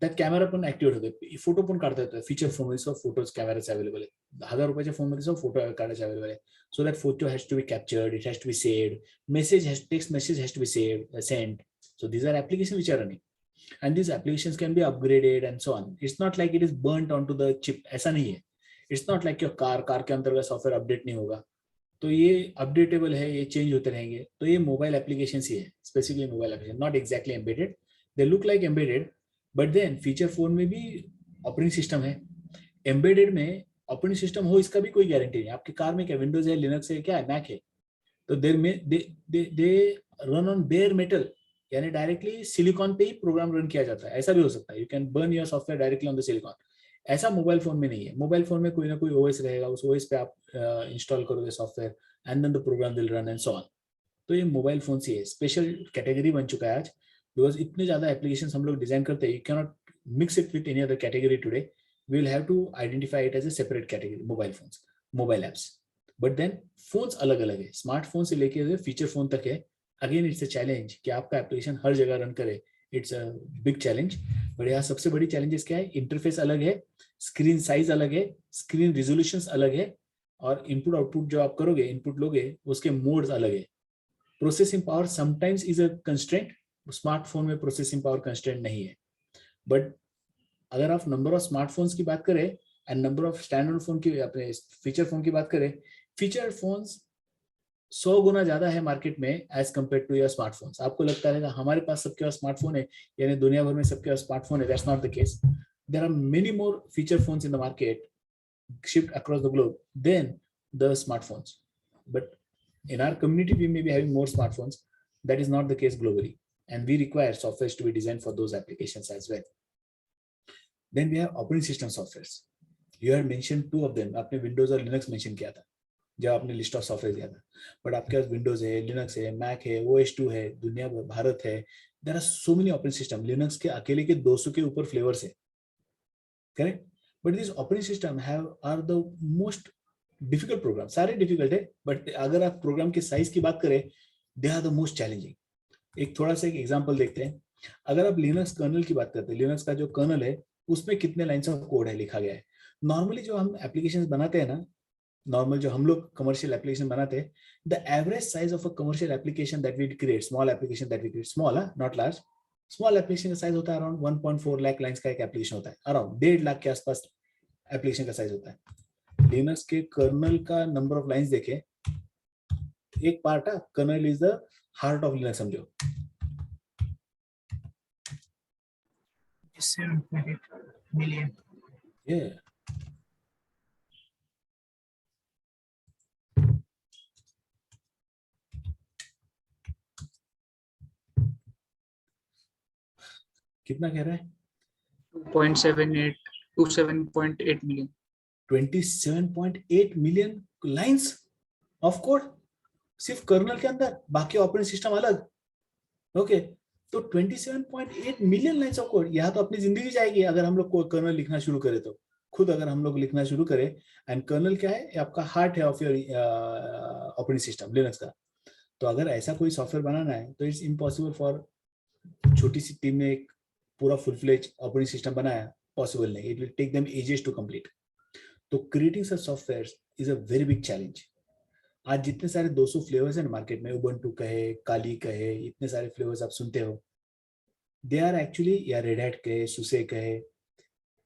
त्यात कॅमेरा पण ऍक्टिव्हेट होतोय, फोटो पण काढता येतोय. फीचर फोन मध्ये सब फोटोज कॅमेराचे अवेलेबल आहे, 1000 रुपयाच्या फोन मध्ये सब फोटो काढायचे अवेलेबल आहे. So that photo has to be captured, it has to be saved, text message has to be saved, sent. So these are applications which are running, and these applications can be upgraded and so on. It's not like it is burnt onto the chip, ऐसा नहीं है. It's not like your car के अंदर का software update नहीं होगा, तो ये अपडेटेबल है, ये चेंज होते रहेंगे. तो ये मोबाइल एप्लीकेशन ही है, specifically mobile application, not exactly embedded. They look like embedded, but then feature phone में भी ऑपरेटिंग सिस्टम है. एम्बेडेड में ऑपरेटिंग सिस्टम हो इसका भी कोई गारंटी नहीं. आपकी कार में क्या विंडोज है, लिनक्स है, क्या है, मैक है, तो देर में they run on bear metal, यानी डायरेक्टली सिलिकॉन पे ही प्रोग्राम रन किया जाता है. ऐसा भी हो सकता है, you can burn your software directly on the silicon. ऐसा मोबाइल फोन में नहीं है. मोबाइल फोन में कोई ना कोई ओएस रहेगा, उस ओएस पे आप इंस्टॉल करोगे software, and then the program will run and so on. तो ये मोबाइल फोन से है, स्पेशल कैटेगरी बन चुका है आज, बिकॉज इतने ज्यादा एप्लीकेशन हम लोग डिजाइन करते हैं, you cannot mix it with any other category today. We will have to identify it as a separate category, mobile phones, mobile apps. But then phones अलग अलग है, स्मार्टफोन से लेके फीचर फोन तक है. अगेन इट्स अ चैलेंज कि आपका application हर जगह रन करे, it's a big challenge. But यहाँ सबसे बड़ी चैलेंजेस क्या है, इंटरफेस अलग है, स्क्रीन साइज अलग है, स्क्रीन रिजोल्यूशन अलग है, और इनपुट आउटपुट जो आप करोगे, इनपुट लोगे, उसके मोड्स अलग है. Processing power sometimes is a constraint, smartphone में प्रोसेसिंग पावर कंस्ट्रेंट नहीं है. बट अगर आप नंबर ऑफ स्मार्टफोन्स की बात करें and number of standard phone की, अपने फीचर फोन की बात करें, फीचर फोन्स 100 गुना ज्यादा है मार्केट में as compare to your smartphones. आपको लगता रहेगा हमारे पास सबके पास स्मार्टफोन है, यानी दुनिया भर में सबके पास स्मार्टफोन है. That's not the case. There are many more feature phones in the market shipped across the globe than the smartphones. But in our community, we may be having more smartphones. That is not the case globally. And we require softwares to be designed for those applications as well. Then we have operating system softwares. You had mentioned two of them. आपने Windows और Linux mention किया था जब आपने list of software दिया था. But आपके पास विंडोज है, लिनक्स है, मैक है, OS2 है, दुनिया भर, भारत है. There are so many operating system. Linux के अकेले के 200 के ऊपर फ्लेवर्स है, correct. But this operating system have are the most difficult program. सारे डिफिकल्ट है, बट अगर आप प्रोग्राम के साइज की बात करें, they are the most challenging. एक थोड़ा सा एक एग्जांपल देखते हैं. अगर आप लिनक्स कर्नल की बात करते हैं, लिनक्स का जो कर्नल है उसमें कितने लाइन्स ऑफ कोड है लिखा गया है. नॉर्मली जो हम एप्लीकेशंस बनाते हैं ना, नॉर्मल जो हम लोग कमर्शियल एप्लीकेशन बनाते हैं, the average size of a commercial application that we create, small application that we create, small not large, small application का साइज होता है अराउंड 1.4 लाख लाइन्स का एक एप्लीकेशन होता है, अराउंड 1.5 लाख के आसपास एप्लीकेशन का साइज होता है. लिनक्स के कर्नल का नंबर ऑफ लाइन्स देखें, एक पार्ट है, kernel is the heart of Linux समझो. million. Yeah. कितना कह रहा है? 2.78 to 7.8 million. 27.8 million lines of code सिर्फ कर्नल के अंदर, बाकी ऑपरेटिंग सिस्टम अलग. ओके, तो 27.8 मिलियन लाइंस ऑफ कोड, यहाँ तो अपनी जिंदगी जाएगी अगर हम लोग को कर्नल लिखना शुरू करें तो. खुद अगर हम लोग लिखना शुरू करें, एंड कर्नल क्या है, आपका हार्ट है of your operating system Linux का. तो अगर ऐसा कोई सॉफ्टवेयर बनाना है तो इट्स इम्पॉसिबल फॉर छोटी सी टीम में एक पूरा फुल फ्लेज ऑपरेटिंग सिस्टम बनाया, पॉसिबल नहीं. It will take them ages to complete. तो creating such software is a very big challenge. आज जितने सारे 200 फ्लेवर्स हैं मार्केट में, उबंटू कहे, काली कहे, इतने सारे फ्लेवर्स आप सुनते हो, दे आर एक्चुअली, या रेड हैट कहे, सुसे कहे,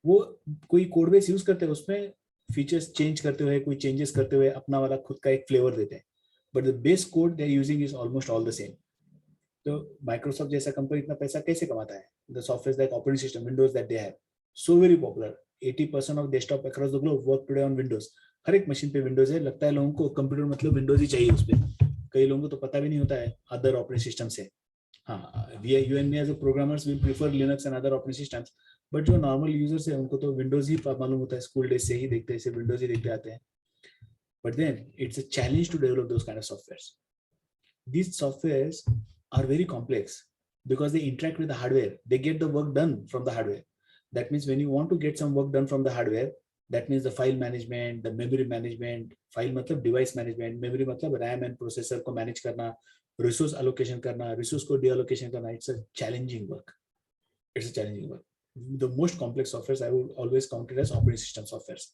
वो कोई कोड बेस यूज करते हैं, उसमें फीचर्स चेंज करते हुए, कोई चेंजेस करते हुए अपना वाला खुद का एक फ्लेवर देते हैं, but the base code they are using is almost all the same. तो माइक्रोसॉफ्ट जैसा कंपनी इतना पैसा कैसे कमाता है? The software that operating system Windows that they have, so very popular. 80% of desktop across the globe work today on Windows. हर एक machine पे विंडोज है. लगता है लोगों को कंप्यूटर मतलब विंडोज ही चाहिए उस पे. कई लोगों को तो पता भी नहीं होता है अदर ऑपरेटिंग सिस्टम से. हाँ, you and me as a programmers will prefer Linux and other operating systems, but जो नॉर्मल यूजर्स है उनको तो विंडोज ही मालूम होता है. स्कूल डेज से ही देखते हैं, विंडोज ही देखते आते हैं. But then it's a challenge to develop those kind of softwares. These softwares are very complex because they interact with the hardware. They get the work done from the hardware. That means when you want to get some work done from the hardware, that means the file management, the memory management, file मतलब device management, memory मतलब RAM and processor को manage करना, resource allocation करना, resource को deallocation करना. It's a challenging work. It's a challenging work. The most complex softwares I would always count it as operating system softwares.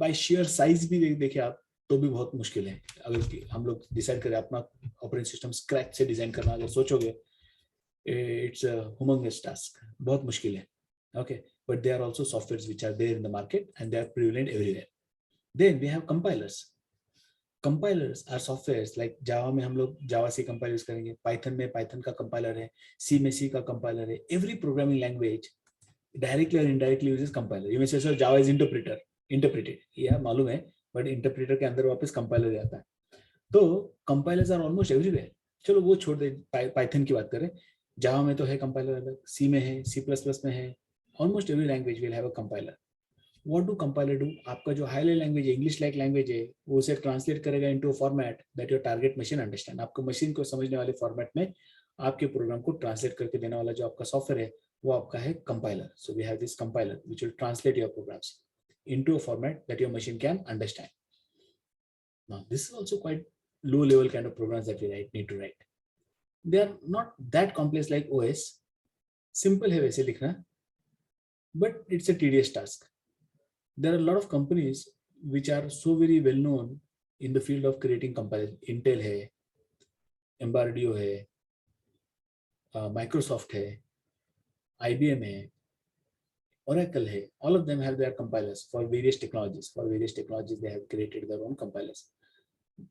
By sheer size भी देखिए आप तो भी बहुत मुश्किल है. अगर हम लोग डिसाइड करें अपना ऑपरेटिंग सिस्टम स्क्रैच से डिजाइन करना, अगर सोचोगे, इट्स अ ह्यूमंगस टास्क, बहुत मुश्किल है. Okay, but they are also softwares which are there in the market and they are prevalent everywhere. Then we have compilers. Compilers are softwares like Java में हम लोग Java C compile use करेंगे, Python में Python का compiler है, C में C का compiler है. एवरी प्रोग्रामिंग लैंग्वेज डायरेक्टली और indirectly uses compiler. You may say sir Java is interpreted, ये मालूम है, बट इंटरप्रेटर के अंदर वापस कंपाइलर जाता है. तो कंपाइलर्स आर ऑलमोस्ट एवरीवेयर. चलो वो छोड़ दे, पाइथन की बात करें. जावा में तो है कंपाइलर अलग, सी में है, सी प्लस प्लस में है. Almost every language will have a compiler. What do compiler do? आपका जो हाई लेवल लैंग्वेज है, इंग्लिश लाइक लैंग्वेज है, वो उसे ट्रांसलेट करेगा into a format that your target machine understand. आपको मशीन को समझने वाले फॉर्मेट में आपके प्रोग्राम को ट्रांसलेट करके देने वाला जो आपका सॉफ्टवेयर है, वो आपका है compiler. So we have this compiler which will translate your programs into a format that your machine can understand. Now, this is also quite low level kind of programs that we need to write. They are not that complex like OS. Simple है वैसे लिखना, but it's a tedious task. There are a lot of companies which are so very well known in the field of creating compilers. Intel है, Embardio है, Microsoft है, IBM है, Oracle है. All of them have their compilers for various technologies. For various technologies, they have created their own compilers.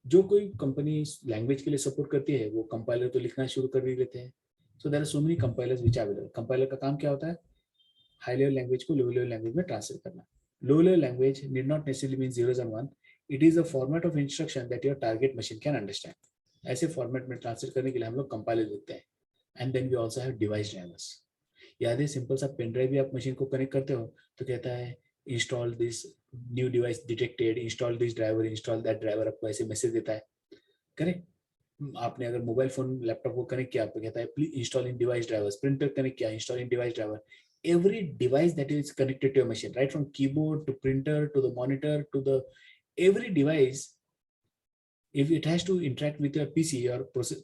जो कोई company language के लिए support करती है, वो कंपाइलर तो लिखना शुरू कर भी देते हैं. So there are so many compilers which are available. Compiler का काम क्या होता है? हाई लेवल लैंग्वेज को लो लेवल लैंग्वेज में ट्रांसलेट करना. Low level language need not necessarily mean zeros and one. It is a format of instruction that your target machine can understand. ऐसे format में ट्रांसलेट करने के लिए हम लोग कंपाइलर लिखते हैं. And then we also have device drivers. याद है, सिंपल सा पेन ड्राइव भी आप मशीन को कनेक्ट करते हो तो कहता है install this new device detected, install this driver, install that driver. आपको ऐसे मैसेज देता है. करेक्ट. आपने अगर मोबाइल फोन लैपटॉप को कनेक्ट किया, आपको कहता है please install in device drivers. Printer connect किया, install in device driver. Every device that is connected to your machine, right from keyboard to printer to the monitor to the every device, if it has to interact with your PC or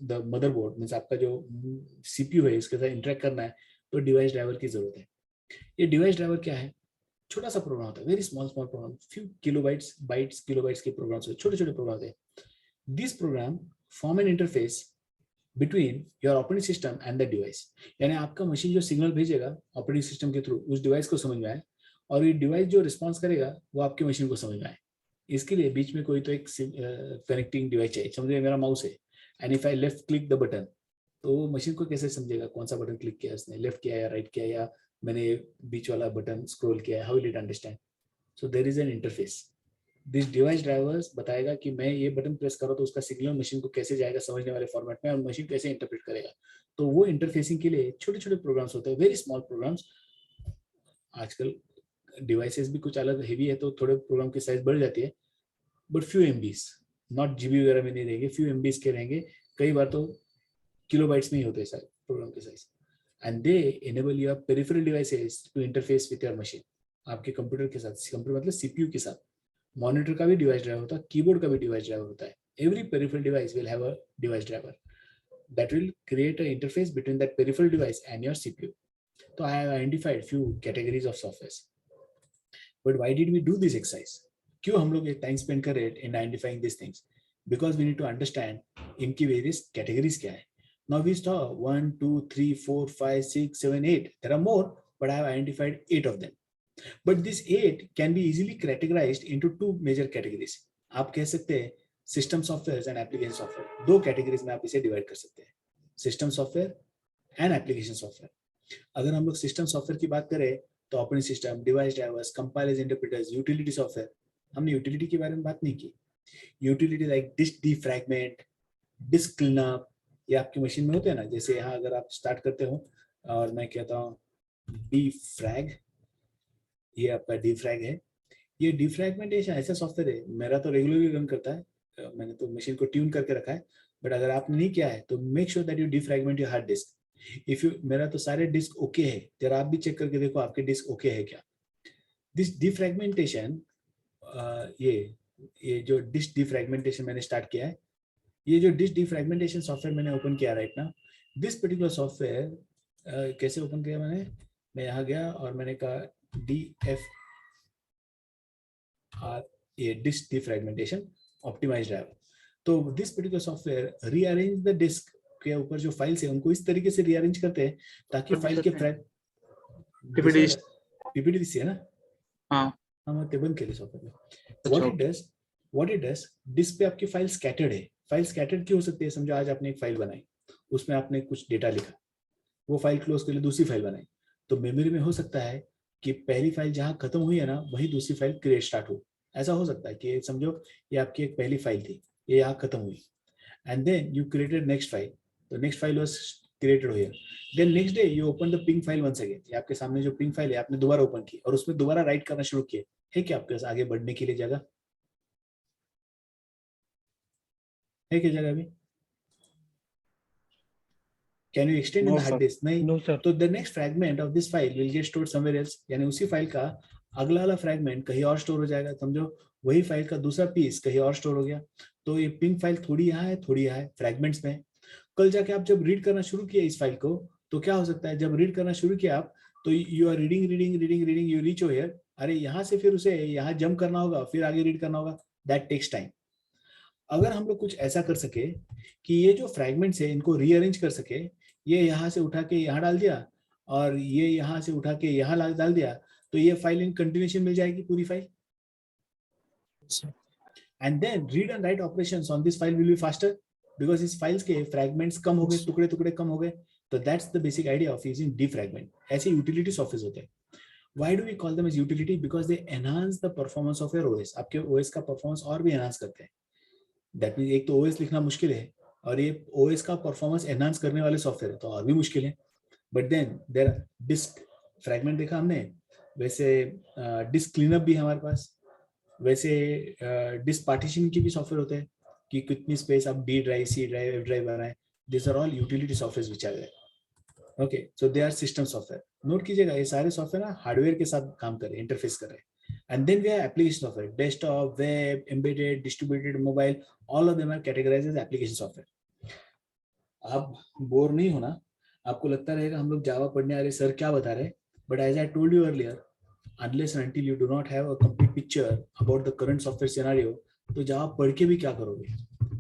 the motherboard, means आपका जो CPU है इसके साथ interact करना है, तो device driver की जरूरत है. ये डिवाइस ड्राइवर क्या है? छोटा सा प्रोग्राम होता है, very small program, few kilobytes के प्रोग्राम्स होते हैं, छोटे छोटे प्रोग्राम होते हैं. This program form an interface between your operating system and the device. यानी आपका मशीन जो सिग्नल भेजेगा ऑपरेटिंग सिस्टम के थ्रू, उस डिवाइस को समझ में आए, और ये डिवाइस जो रिस्पॉन्स करेगा वो आपकी मशीन को समझ में आए. इसके लिए बीच में कोई तो एक कनेक्टिंग डिवाइस चाहिए. समझिए मेरा माउस है, and if I left click the button, तो वो मशीन को कैसे समझेगा कौन सा बटन क्लिक किया उसने, लेफ्ट किया या राइट किया, या मैंने बीच वाला बटन स्क्रॉल किया है, how will it understand? So there is an interface. This device drivers बताएगा कि मैं ये बटन प्रेस करूँ तो उसका सिग्नल मशीन को कैसे जाएगा समझने वाले फॉर्मेट में, और मशीन कैसे इंटरप्रेट करेगा. तो वो इंटरफेसिंग के लिए छोटे छोटे प्रोग्राम्स होते हैं, वेरी स्मॉल प्रोग्राम्स. आजकल डिवाइसेस भी कुछ अलग हेवी है, तो थोड़े प्रोग्राम की साइज बढ़ जाती है, बट फ्यू एमबीज, नॉट जीबी वगैरह में नहीं रहेंगे, फ्यू एमबीज के रहेंगे, कई बार तो किलोबाइट्स में ही होते हैं प्रोग्राम के size. And they enable your peripheral devices to interface with your machine. आपके कंप्यूटर के साथ, कंप्यूटर मतलब सीपीयू के साथ, मॉनिटर का भी डिवाइस ड्राइवर होता है, कीबोर्ड का भी डिवाइस ड्राइवर होता है। Every peripheral device will have a device driver that will create an interface between that peripheral device and your CPU. So I have identified few categories of softwares. But why did we do this exercise? क्यों हम लोग time spend कर रहे हैं in identifying these things? Because we need to understand इनकी various categories क्या है. Now we saw 1, 2, 3, 4, 5, 6, 7, 8. There are more, but I have identified 8 of them. But these 8 can be easily categorized into 2 major categories. आप कह सकते हैं system software and application software, 2 categories में आप इसे डिवाइड कर सकते हैं, system software and application software. अगर हम लोग सिस्टम सॉफ्टवेयर की बात करें तो operating system, device drivers, compilers, interpreters, utility software. हमने यूटिलिटी के बारे में बात नहीं की। Utility like disk defragment, disk cleanup, ये आपकी मशीन में होते हैं ना, जैसे यहाँ अगर आप स्टार्ट करते हो और मैं कहता हूँ डीफ्रैग, ये आपका डीफ्रैग है। ये डिफ्रैगमेंटेशन ऐसा सॉफ्टवेयर है, मेरा तो रेगुलरली रन करता है, मैंने तो मशीन को ट्यून करके रखा है, बट अगर आपने नहीं किया है तो make sure that you defragment your hard disk. If you, मेरा तो सारे डिस्क ओके है, जरा आप भी चेक करके देखो आपके डिस्क ओके है क्या। दिस डिफ्रैगमेंटेशन, ये जो डिस्क डिफ्रैगमेंटेशन मैंने स्टार्ट किया है, ये जो डिस्क डिफ्रैगमेंटेशन सॉफ्टवेयर मैंने ओपन किया राइट ना, दिस पर्टिकुलर सॉफ्टवेयर कैसे ओपन किया मैंने, मैं यहाँ गया और मैंने कहा DF ये डिस्क डिफ्रैगमेंटेशन ऑप्टिमाइज्ड ड्राइवर। तो this particular software rearrange the disk के ऊपर जो फाइल्स है उनको इस तरीके से रीअरेंज करते हैं ताकि फाइल के पीपीडी है ना, हाँ मैं टेबल के लिए software what it does, disk पे आपकी फाइल स्कैटर्ड है। फाइल स्कैटर्ड क्यों हो सकती है, समझो आज आपने एक फाइल बनाई, उसमें आपने कुछ डेटा लिखा, वो फाइल क्लोज के लिए दूसरी फाइल बनाई, तो मेमोरी में हो सकता है कि पहली फाइल जहाँ खत्म हुई है ना वही दूसरी फाइल क्रिएट स्टार्ट हो। ऐसा हो सकता है कि समझो ये आपकी एक पहली फाइल थी, ये यहाँ खत्म हुई, and then you created next file, तो next file was created here, then next day you open the ping file once again, ये आपके सामने जो पिंग फाइल है आपने दोबारा ओपन की और उसमें दोबारा राइट करना शुरू किया है क्या आपके पास आगे बढ़ने के लिए जगह है क्या जगह अभी? Can you extend in the hard disk? नहीं। No, sir. तो the next fragment of this file will get stored somewhere else, यानी उसी फाइल का अगला वाला फ्रैगमेंट कहीं और स्टोर हो जाएगा। समझो वही फाइल का दूसरा पीस कहीं और स्टोर हो गया, तो ये पिंग फाइल थोड़ी यहाँ है थोड़ी यहाँ है, फ्रैगमेंट्स में। कल जाके आप जब रीड करना शुरू किया इस फाइल को, तो क्या हो सकता है, जब रीड करना शुरू किया आप, तो you are reading you reach here, अरे यहाँ से फिर उसे यहाँ जंप करना होगा, फिर आगे रीड करना होगा, दैट टेक्स टाइम। अगर हम लोग कुछ ऐसा कर सके कि ये जो फ्रैगमेंट्स है इनको रीअरेंज कर सके, ये यहाँ से उठा के यहाँ डाल दिया और ये यहाँ से उठा के यहाँ डाल दिया, तो ये फाइल इन कंटिन्यूएशन मिल जाएगी पूरी file. And then read and write operations on this file will be faster because इस फाइल्स के फ्रैगमेंट्स कम हो गए, टुकड़े टुकड़े कम हो गए। तो that's the basic idea of using defragment. ऐसे यूटिलिटी सॉफ्टवेयर होते हैं। Why do we call them as utility? Because they enhance the performance of your OS. आपके ओएस का परफॉर्मेंस और भी एनहांस करते हैं। दैट मीन एक तो ओएस लिखना मुश्किल है और ये ओएस का परफॉर्मेंस एनहांस करने वाले सॉफ्टवेयर है तो और भी मुश्किल है। But then their disk fragment देखा हमने, वैसे डिस्क क्लीनअप भी हमारे पास, वैसे डिस्क पार्टीशन की भी सॉफ्टवेयर होते हैं कि कितनी स्पेस आप D drive, C drive, F drive बनाए। This are all utility software which are there. Okay, so they are system software. Note कीजिएगा ये सारे सॉफ्टवेयर ना हार्डवेयर के साथ काम कर रहे हैं, इंटरफेस कर रहे हैं। And then we have application software, desktop, web, embedded, distributed, mobile, all of them are categorized as application software. आप बोर नहीं होना, आपको लगता रहेगा हम लोग जावा पढ़ने आ रहे, सर क्या बता रहे, but as I told you earlier, unless and until you do not have a complete picture about the current software scenario, तो जावा पढ़ के भी क्या करोगे?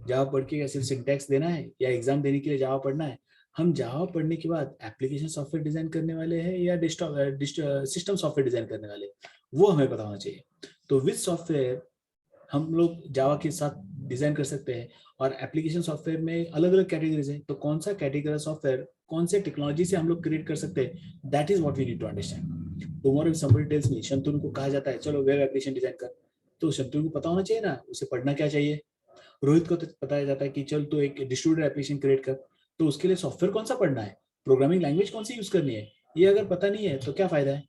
जावा पढ़ के क्या सिर्फ सिंटैक्स देना है या एग्जाम देने के लिए जावा पढ़ना है? हम जावा पढ़ने के बाद एप्लीकेशन सॉफ्टवेयर डिजाइन करने वाले हैं या सिस्टम सॉफ्टवेयर डिजाइन करने वाले, वो हमें पता होना चाहिए। तो विच सॉफ्टवेयर हम लोग जावा के साथ डिजाइन कर सकते हैं, और एप्लीकेशन सॉफ्टवेयर में अलग अलग कैटेगरीज है, तो कौन सा कैटेगरी सॉफ्टवेयर कौन से टेक्नोलॉजी से हम लोग क्रिएट कर सकते हैं, that is what we need to understand. Tomorrow if somebody tells me Shantanu को कहा जाता है चलो वेब एप्लीकेशन डिजाइन कर, तो शंतनु को पता होना चाहिए ना उसे पढ़ना क्या चाहिए। रोहित को तो बताया जाता है कि चल तो एक डिस्ट्रीब्यूटेड एप्लीकेशन क्रिएट कर, तो उसके लिए सॉफ्टवेयर कौन सा पढ़ना है, प्रोग्रामिंग लैंग्वेज कौन सी यूज करनी है, ये अगर पता नहीं है तो क्या फायदा है।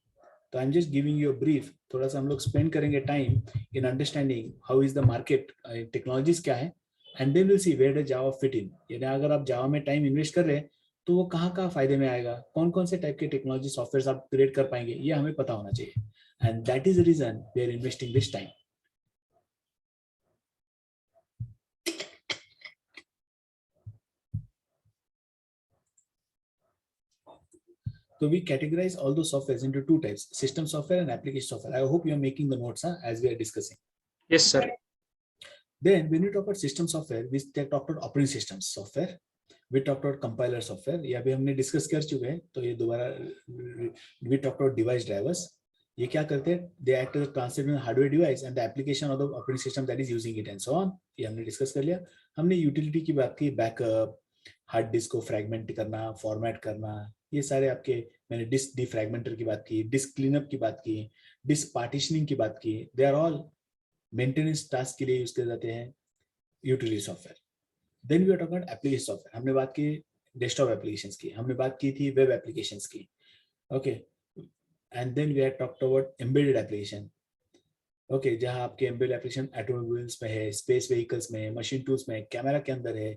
तो I am just giving you a brief, थोड़ा सा हम लोग स्पेंड करेंगे time in understanding how is the market, technologies क्या है, and then will see where does Java fit in. यानी अगर आप जावा में टाइम इन्वेस्ट कर रहे हैं तो वो कहाँ कहाँ फायदे में आएगा, कौन कौन से टाइप के टेक्नोलॉजी सॉफ्टवेयर आप क्रिएट कर पाएंगे, ये हमें पता होना चाहिए, and that is the reason we are investing this time. So we categorize all those softwares into two types: system software and application software. I hope you are making the notes as we are discussing. Yes, sir. Then when we talk about system software, we talk about operating systems software, we talk about compiler software, ये अभी हमने discuss कर चुके हैं, तो ये दोबारा we talk about device drivers. ये क्या करते हैं? They act as a translator hardware device and the application of the operating system that is using it and so on. ये हमने डिस्कस कर लिया। हमने यूटिलिटी की बात की, बैकअप, हार्ड डिस्क को फ्रैगमेंट करना, फॉर्मेट करना, ये सारे आपके, मैंने डिस्क डिफ्रैगमेंटर की बात की, डिस्क क्लीनअप की बात की, डिस्क पार्टीशनिंग की बात की, they are all maintenance task के लिए यूज किए जाते हैं utility software. Then we are talking about application software, हमने बात की डेस्कटॉप एप्लीकेशंस की, हमने बात की थी वेब एप्लीकेशंस की, okay, and then we are talked about embedded application, okay, जहां आपके एम्बेडेड एप्लीकेशन ऑटोमोबाइल्स में है, स्पेस व्हीकल्स में, मशीन टूल्स में, कैमरा के अंदर है,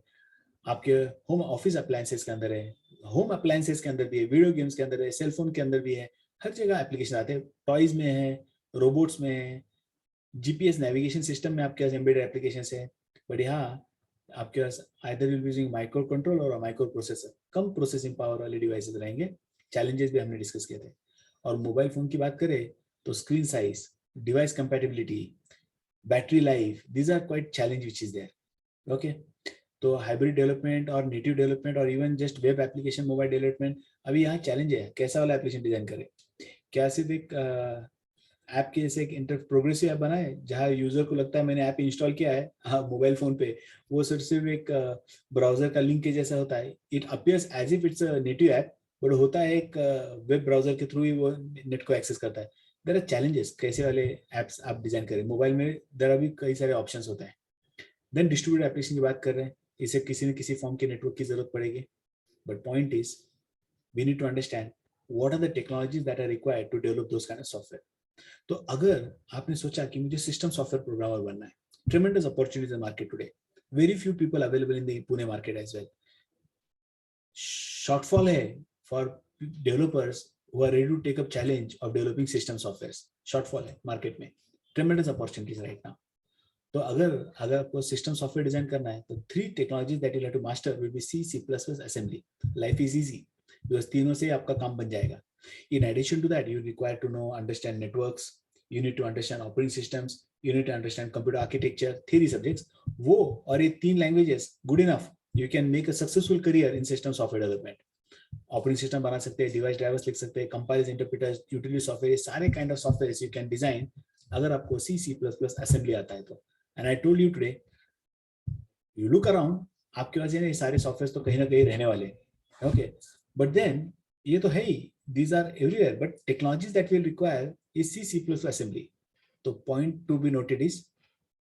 आपके होम ऑफिस अप्लायंसेस के अंदर है, होम अप्लायंसेस के अंदर भी है, वीडियो गेम्स के अंदर है, सेल फोन के अंदर भी है, हर जगह एप्लीकेशन आते हैं, टॉयज में है, रोबोट्स में है, जीपीएस नेविगेशन सिस्टम में आपके पास एम्बेडेड एप्लीकेशंस है, बट यहाँ आपके पास either will be using micro control और माइक्रो प्रोसेसर, कम प्रोसेसिंग पावर वाले डिवाइसेस रहेंगे। चैलेंजेस भी हमने डिस्कस किए थे। और मोबाइल फोन की बात करें तो screen size, device compatibility, battery life, these are quite challenge which is there, okay. तो हाइब्रिड डेवलपमेंट और नेटिव डेवलपमेंट और even just web application mobile development, अभी यहाँ चैलेंज है, कैसा वाला एप्लीकेशन डिजाइन करें, क्या सिर्फ एक ऐप के जैसे एक प्रोग्रेसिव ऐप बनाए जहाँ यूजर को लगता है मैंने ऐप इंस्टॉल किया है मोबाइल फोन पे, वो सिर्फ एक ब्राउजर का लिंक के जैसा होता है, it appears as if it's a native app, but होता है एक वेब ब्राउजर के थ्रू ही वो नेट को एक्सेस करता है। देयर आर चैलेंजेस, कैसे वाले एप्स आप डिजाइन करें मोबाइल में, देयर आर भी कई सारे ऑप्शंस होते हैं। देन डिस्ट्रीब्यूटेड एप्लीकेशन की बात कर रहे हैं, इसे किसी न किसी फॉर्म के नेटवर्क की जरूरत पड़ेगी, but point is we need to understand what are the technologies that are required to develop those kind of software. तो अगर आपने सोचा कि मुझे सिस्टम सॉफ्टवेयर प्रोग्रामर बनना है, tremendous opportunities in market today, very few people available in the Pune market as well, shortfall है for developers who are ready to take up challenge of developing system softwares, shortfall है market में, tremendous opportunities right now। तो अगर आपको system software design करना है तो 3 technologies that you have to master will be C, C++, assembly. Life is easy because तीनों से आपका काम बन जाएगा। In addition to that, you require to know, understand networks, you need to understand operating systems, you need to understand computer architecture, theory subjects, वो और ये 3 languages good enough, you can make a successful career in system software development। Operating system बना सकते हैं, device drivers लिख सकते हैं, compilers, interpreters, utility software, सारे kind of software you can design अगर आपको C, C++, असेंबली आता है तो। And I told you today, you look around, आपके पास ये सारे सॉफ्टवेयर तो कहीं ना कहीं रहने वाले, ओके, बट देन ये तो है ही, these are everywhere, but technologies that will require is C, C++, assembly। तो point to be noted is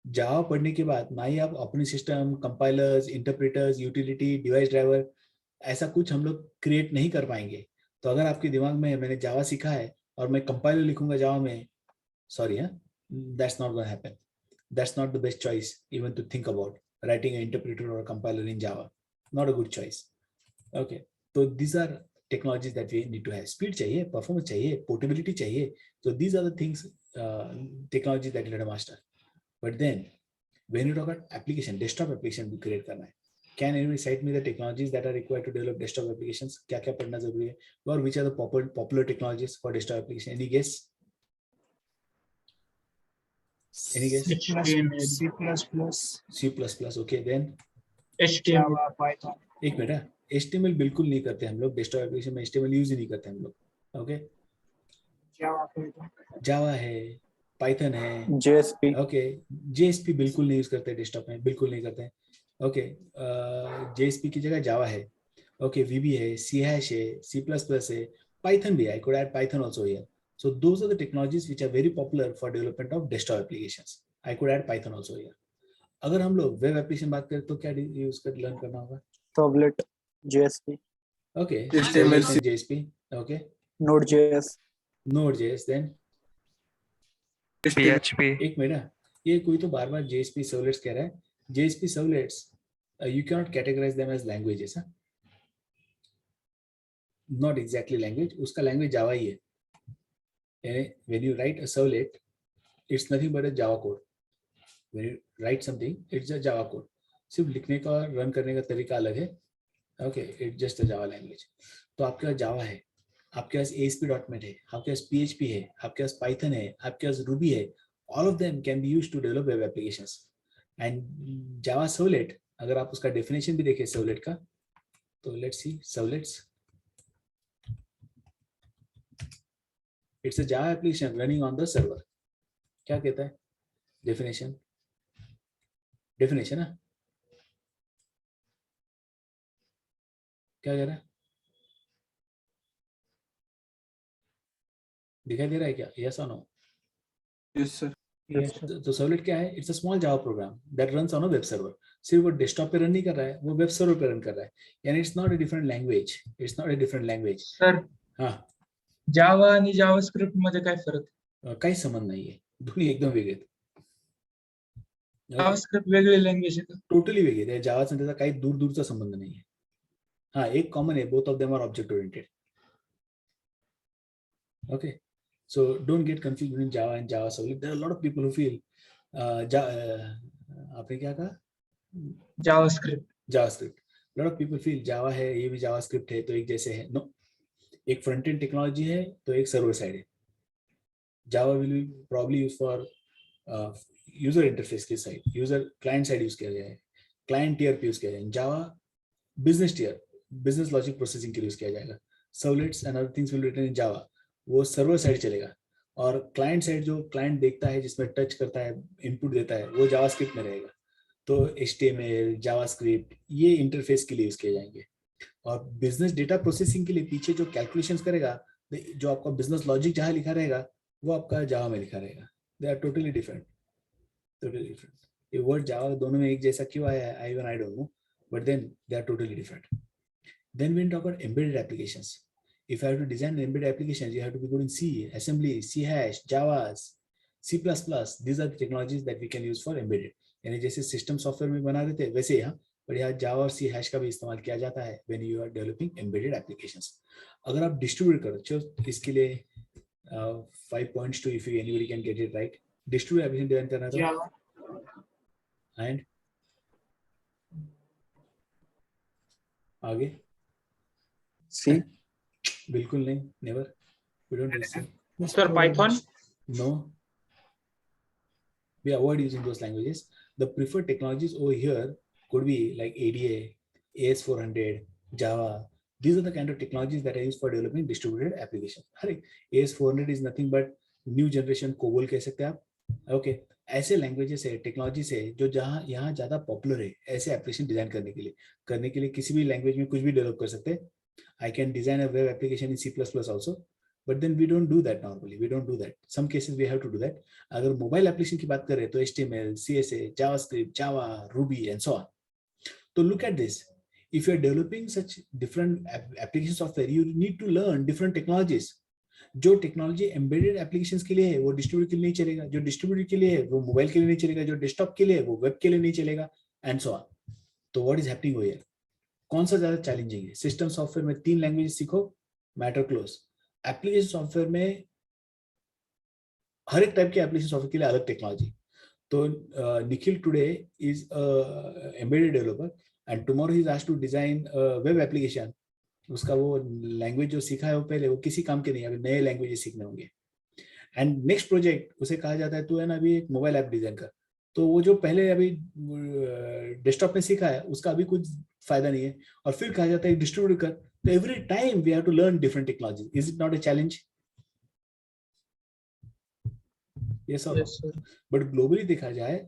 जावा पढ़ने के बाद ना ही आप operating system, compilers, interpreters, utility, device driver, ऐसा कुछ हम लोग क्रिएट नहीं कर पाएंगे। तो अगर आपके दिमाग में मैंने जावा सीखा है और मैं कंपाइलर लिखूंगा जावा में, sorry, that's not gonna happen, that's not the best choice even to think about writing an interpreter और compiler in Java, not a good choice, okay. तो these are technologies that we need to have, speed चाहिए, performance चाहिए, portability चाहिए, so these are the things, technologies that you need to master। But then when you talk about application, desktop application भी create करना है, can anyone cite me the technologies that are required to develop desktop applications? क्या क्या पढ़ना जरूरी है, or which are the popular technologies for desktop application? Any guess? Any guess? HTML, C++, okay, then HTML, Java, Python, एक minute, HTML बिल्कुल नहीं करते हम लोग, डेस्कटॉप एप्लीकेशन में HTML यूज ही नहीं करते हम लोग, ओके। Java, Python, जावा है, पाइथन है, JSP, ओके, JSP बिल्कुल नहीं यूज करते डेस्कटॉप में, बिल्कुल नहीं करते, ओके। JSP की जगह जावा है, ओके, VB है, C# है, C++ है, पाइथन भी है, I could add Python also here। So those are the technologies which are very popular for development of desktop applications। I could add Python also here। अगर हम लोग web application बात करें तो क्या यूज कर लर्न करना होगा? Servlet, JSP, Okay, HTML, Servlet and JSP, okay, Node.js, Node.js, then PHP. एक मिनट, ये कोई तो बार बार JSP servlets कह रहा है. JSP servlets, you cannot categorize them as languages. Not exactly language, उसका language Java ही है. When you write a servlet, it's nothing but a Java code. When you write something, it's a Java code. सिर्फ लिखने का और run करने का तरीका अलग है. Okay, it's just a Java language. तो आपके पास Java है, आपके पास ASP.NET है, आपके पास PHP है, आपके पास Python है, आपके पास Ruby है. All of them can be used to develop web applications. And Java servlet, अगर आप उसका definition भी देखें servlet का, तो let's see servlets. It's a Java application running on the server. क्या कहता है definition? Definition है, क्या कह रहा है? दिखाई दे रहा है क्या? Yes or no? Yes, sir. तो सर्वलेट क्या है? It's a small Java program that runs on a web server. सिर्फ वो डेस्कटॉप पे रन नहीं कर रहा है, वो वेब सर्वर पे रन कर रहा है. यानी it's not a different language. It's not a different language. Sir हां, जावा आणि जावास्क्रिप्ट मध्ये काय फरक आहे? काही संबंध नाहीये, दोन्ही एकदम वेगळे आहेत. जावास्क्रिप्ट वेगळी लँग्वेज आहे का? टोटली वेगळे आहेत. जावाचा त्याचा काही दूर दूरचा संबंध नाहीये. हां, एक कॉमन आहे, both of them are object oriented. Okay, so don't get confused between Java and Java servlet. There are a lot of people who feel आपने क्या कहा? JavaScript. JavaScript. A lot of people feel Java है, ये भी JavaScript है, तो एक जैसे है. No, एक फ्रंट एंड टेक्नोलॉजी है तो एक सर्वर साइड है. Java will be probably used for user interface की side, user client side use किया जाए, क्लाइंट टियर पे यूज किया जाए. Java business tier, business logic processing के लिए यूज किया जाएगा. Servlets and other things will be written in Java, वो सर्वर साइड चलेगा. और क्लाइंट साइड जो क्लाइंट देखता है, जिसमें टच करता है, इनपुट देता है, वो जावास्क्रिप्ट में रहेगा. तो HTML, जावास्क्रिप्ट ये इंटरफेस के लिए यूज किए जाएंगे. और बिजनेस डेटा प्रोसेसिंग के लिए पीछे जो कैलकुलेशंस करेगा, जो आपका बिजनेस लॉजिक जहां लिखा रहेगा, वो आपका जावा में लिखा रहेगा. They are totally different, totally different. ये वर्ड जावा दोनों में एक जैसा क्यों आया है, I don't know, but then they are totally different. Then we talk about embedded applications. If I have to design an embedded application, you have to be good in C, assembly, C#, Javas, C++. These are the technologies that we can use for embedded. यानी जैसे system software में बना रहे थे वैसे यहाँ पर यहाँ जावा और C# का भी इस्तेमाल किया जाता है when you are developing embedded applications. अगर आप डिस्ट्रीब्यूट करो, चलो इसके लिए 5 points to if anybody can get it right. Distribute application design करना तो एंड आगे C. बिल्कुल नहीं, never. We don't use C. Sir Python. No, we avoid using those languages. The preferred technologies over here could be like ADA, AS400, Java. These are the kind of technologies that are used for developing distributed applications. AS400 is nothing but new generation COBOL कह सकते हैं आप. Okay, ऐसे languages है, technologies है जो जहाँ यहाँ ज्यादा पॉपुलर है ऐसे एप्लीकेशन डिजाइन करने के लिए किसी भी लैंग्वेज में कुछ भी डेवलप कर सकते हैं. I can design a web application in C++ also, but then we don't do that normally. We don't do that. Some cases we have to do that. अगर मोबाइल एप्लीकेशन की बात करें तो HTML, CSS, JavaScript, Java, Ruby and so on. So look at this. If you are developing such different application software, you need to learn different technologies. जो technology embedded applications के लिए है वो distribute के लिए नहीं चलेगा, जो डिस्ट्रीब्यूट के लिए है वो मोबाइल के लिए नहीं चलेगा, जो डेस्कटॉप के लिए है वो वेब के लिए नहीं चलेगा एंड सो ऑन. तो व्हाट इज हैपनिंग हियर? कौन सा ज्यादा चैलेंजिंग है? सिस्टम सॉफ्टवेयर में 3 लैंग्वेज सीखो, मैटर क्लोज. एप्लीकेशन सॉफ्टवेयर में हर एक टाइप के एप्लीकेशन सॉफ्टवेयर के लिए अलग टेक्नोलॉजी. तो Nikhil today is embedded developer and tomorrow he is asked to design web application. उसका वो लैंग्वेज जो सीखा है वो पहले वो किसी काम के नहीं, अभी नए लैंग्वेजेस सीखने होंगे. एंड नेक्स्ट प्रोजेक्ट उसे कहा जाता है तू है ना अभी एक मोबाइल ऐप डिजाइन कर. तो वो जो पहले अभी डेस्कटॉप में सीखा है उसका अभी कुछ फायदा नहीं है, और फिर कहा जाता है डिस्ट्रीब्यूट कर. तो every time we have to learn different technology. Is it not a challenge? Yes और नो? बट ग्लोबली देखा जाए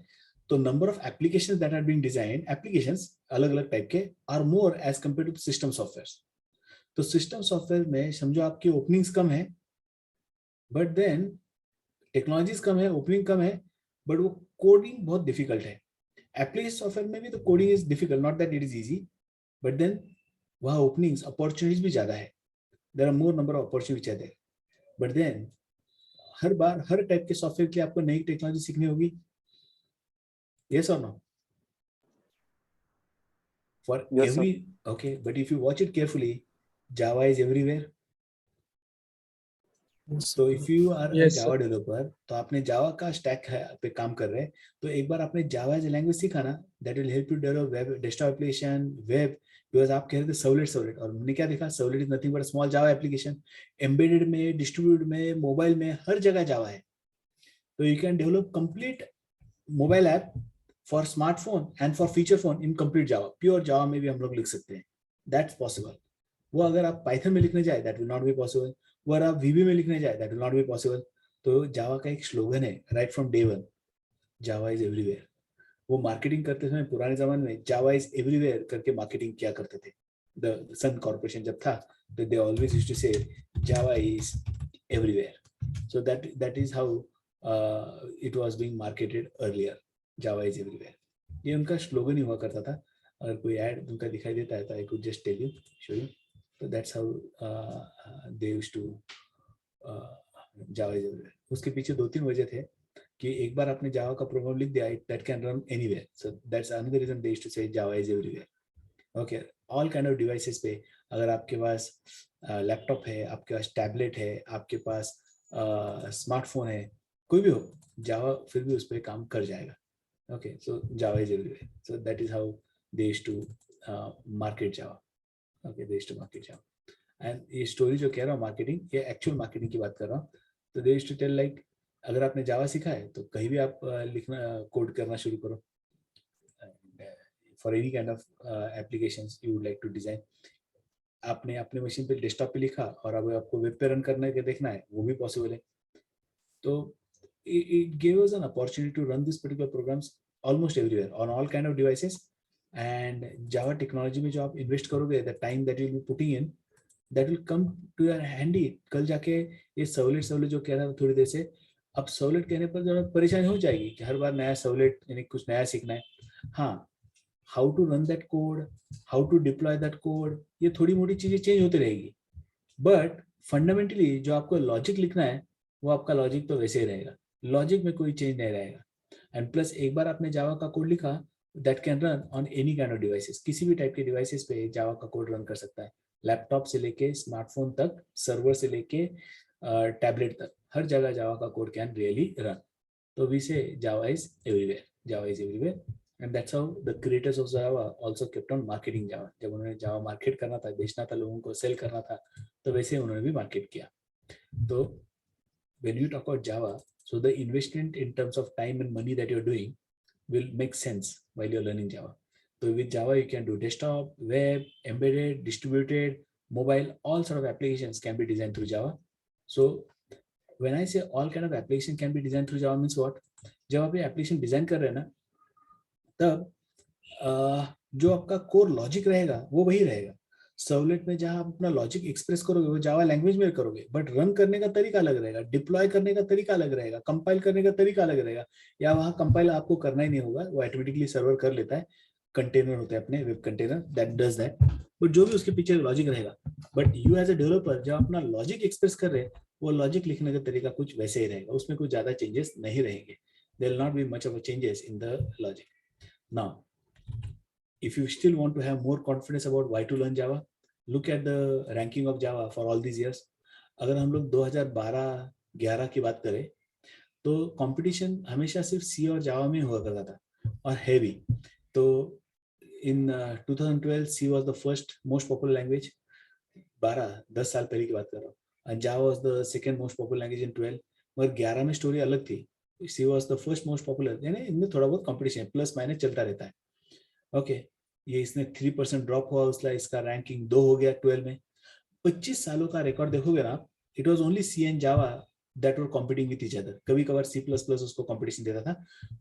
तो number of applications that are being designed, applications अलग अलग टाइप के, are more as compare to system software. तो system software में समझो आपकी ओपनिंग्स कम है, बट देन टेक्नोलॉजीज कम है, ओपनिंग कम है, बट वो कोडिंग बहुत डिफिकल्ट है. एप्लीकेशन सॉफ्टवेयर में भी तो coding is difficult, not that it is easy, but then वहाँ ओपनिंग्स अपॉर्चुनिटीज भी ज्यादा है. There are more number of opportunities are there. But then हर बार हर टाइप के सॉफ्टवेयर के लिए आपको नई टेक्नोलॉजी सीखनी होगी. Yes or no? For Yes, sir. every, okay, but if you watch it carefully, Java is everywhere. So if you are a Yes, Java sir. developer, तो आपने Java का स्टैक पे काम कर रहे हैं, तो एक बार आपने Java एज लैंग्वेज सीखा ना, that will help you develop web, desktop application, web, because आप कह रहे थे सर्वलेट, और हमने क्या देखा, servlet is nothing but a small Java application, embedded में, distributed में, मोबाइल में, हर जगह Java है. So you can develop complete mobile app for smartphone and for feature phone in complete Java. Pure Java में भी हम लोग लिख सकते हैं. That's possible. वो अगर आप Python में लिखने जाए, that will not be possible. वो अगर आप VB में लिखने जाए, that will not be possible. तो Java का एक स्लोगन है, right from day one, Java is everywhere. वो मार्केटिंग करते समय पुराने जमाने में Java is everywhere करके मार्केटिंग किया करते थे. The Sun Corporation जब था, तो they always used to say Java is everywhere. So that is how it was being marketed earlier. Java is everywhere. ये उनका स्लोगन ही हुआ करता था. अगर कोई ऐड उनका दिखाई देता है तो I could just tell you, show you. So that's how they used to Java is everywhere. उसके पीछे 2-3 वजह थे कि एक बार आपने Java का प्रोग्राम लिख दिया, that can run anywhere. So that's another reason they used to say Java is everywhere. Okay, all kind of devices पे, अगर आपके पास लैपटॉप है, आपके पास टैबलेट है, आपके पास स्मार्टफोन है, कोई भी हो, Java फिर भी उस पर काम कर जाएगा. Okay, so Java is everywhere. So that is how they used to market Java. Okay, they used to market Java. And ये स्टोरी जो कह रहा हूँ मार्केटिंग, ये एक्चुअल मार्केटिंग की बात कर रहा हूँ. तो they used to tell like, अगर आपने Java सीखा है तो कहीं भी आप लिखना, कोड करना शुरू करो. For any kind of applications you would like to design, आपने अपने मशीन पे डेस्कटॉप पे लिखा और अब आपको वेब पे रन करने के देखना है, वो भी पॉसिबल है. तो it gave us an opportunity to run these particular programs almost everywhere on all kind of devices. And Java technology में जो आप invest करोगे, the time that you'll be putting in, that will come to your handy. कल जाके ये servlet जो कह रहा था थोड़ी देर से, अब सर्वलेट कहने पर जरा परेशानी हो जाएगी कि हर बार नया सर्वलेट यानी कुछ नया सीखना है. हाँ, how to run that code, how to deploy that code, ये थोड़ी मोटी चीजें चेंज होती रहेगी. बट फंडामेंटली जो आपको लॉजिक लिखना है, वो आपका लॉजिक तो वैसे ही रहेगा. लॉजिक में कोई चेंज नहीं रहेगा. एंड प्लस एक बार आपने जावा का कोड लिखा, that can run on any kind of devices. किसी भी टाइप के डिवाइसेस पे जावा का कोड रन कर सकता है. लैपटॉप से लेके स्मार्टफोन तक, सर्वर से लेके टैबलेट तक, हर जगह जावा का कोड कैन रियली रन. तो वी से जावा is everywhere. Java is everywhere. And that's how the creators of Java also kept on marketing Java. जब उन्होंने Java मार्केट करना था, बेचना था, लोगों को सेल करना था, तो वैसे उन्होंने भी मार्केट किया. तो when you talk about Java, so the investment in terms of time and money that you're doing will make sense while you're learning Java. So with Java you can do desktop, web, embedded, distributed, mobile, all sort of applications can be designed through Java. So when I say all kind of application can be designed through Java means what? जब आप ये application design कर रहे हैं ना, तब जो आपका कोर लॉजिक रहेगा वो वही रहेगा. सर्वलेट में जहां आप अपना लॉजिक एक्सप्रेस करोगे वो जावा लैंग्वेज में करोगे, बट रन करने का तरीका अलग रहेगा, डिप्लॉय करने का तरीका अलग रहेगा, कंपाइल करने का तरीका अलग रहेगा. या वहां कंपाइल आपको करना ही नहीं होगा, वो ऑटोमेटिकली सर्वर कर लेता है. कंटेनर होते हैं अपने web container that does that. But जो भी उसके पीछे लॉजिक रहेगा, but you as a developer जब अपना लॉजिक एक्सप्रेस कर रहे हैं, वो लॉजिक लिखने का तरीका कुछ वैसे ही रहेगा, उसमें कुछ ज्यादा चेंजेस नहीं रहेंगे. There will not be much of a changes in the logic. Now, if you still want to have more confidence about why to learn Java, look at the ranking of Java for all these years. अगर हम लोग 2012-11 की बात करें तो competition हमेशा सिर्फ C और Java में हुआ करता था और है भी. तो in 2012 C was the first most popular language. 10 साल पहले की बात कर रहा हूँ. And Java was the second most popular language in 12. मगर 11 में स्टोरी अलग थी. C was the first most popular. यानी इनमें थोड़ा बहुत कंपटीशन प्लस माइनस चलता रहता है. ओके, ये इसने 3% ड्रॉप हुआ, उसका इसका रैंकिंग 2 हो गया 12 में. 25 सालों का रिकॉर्ड देखोगे ना, it was only C and Java that were competing with each other. कभी कभार C++ उसको कंपटीशन देता था.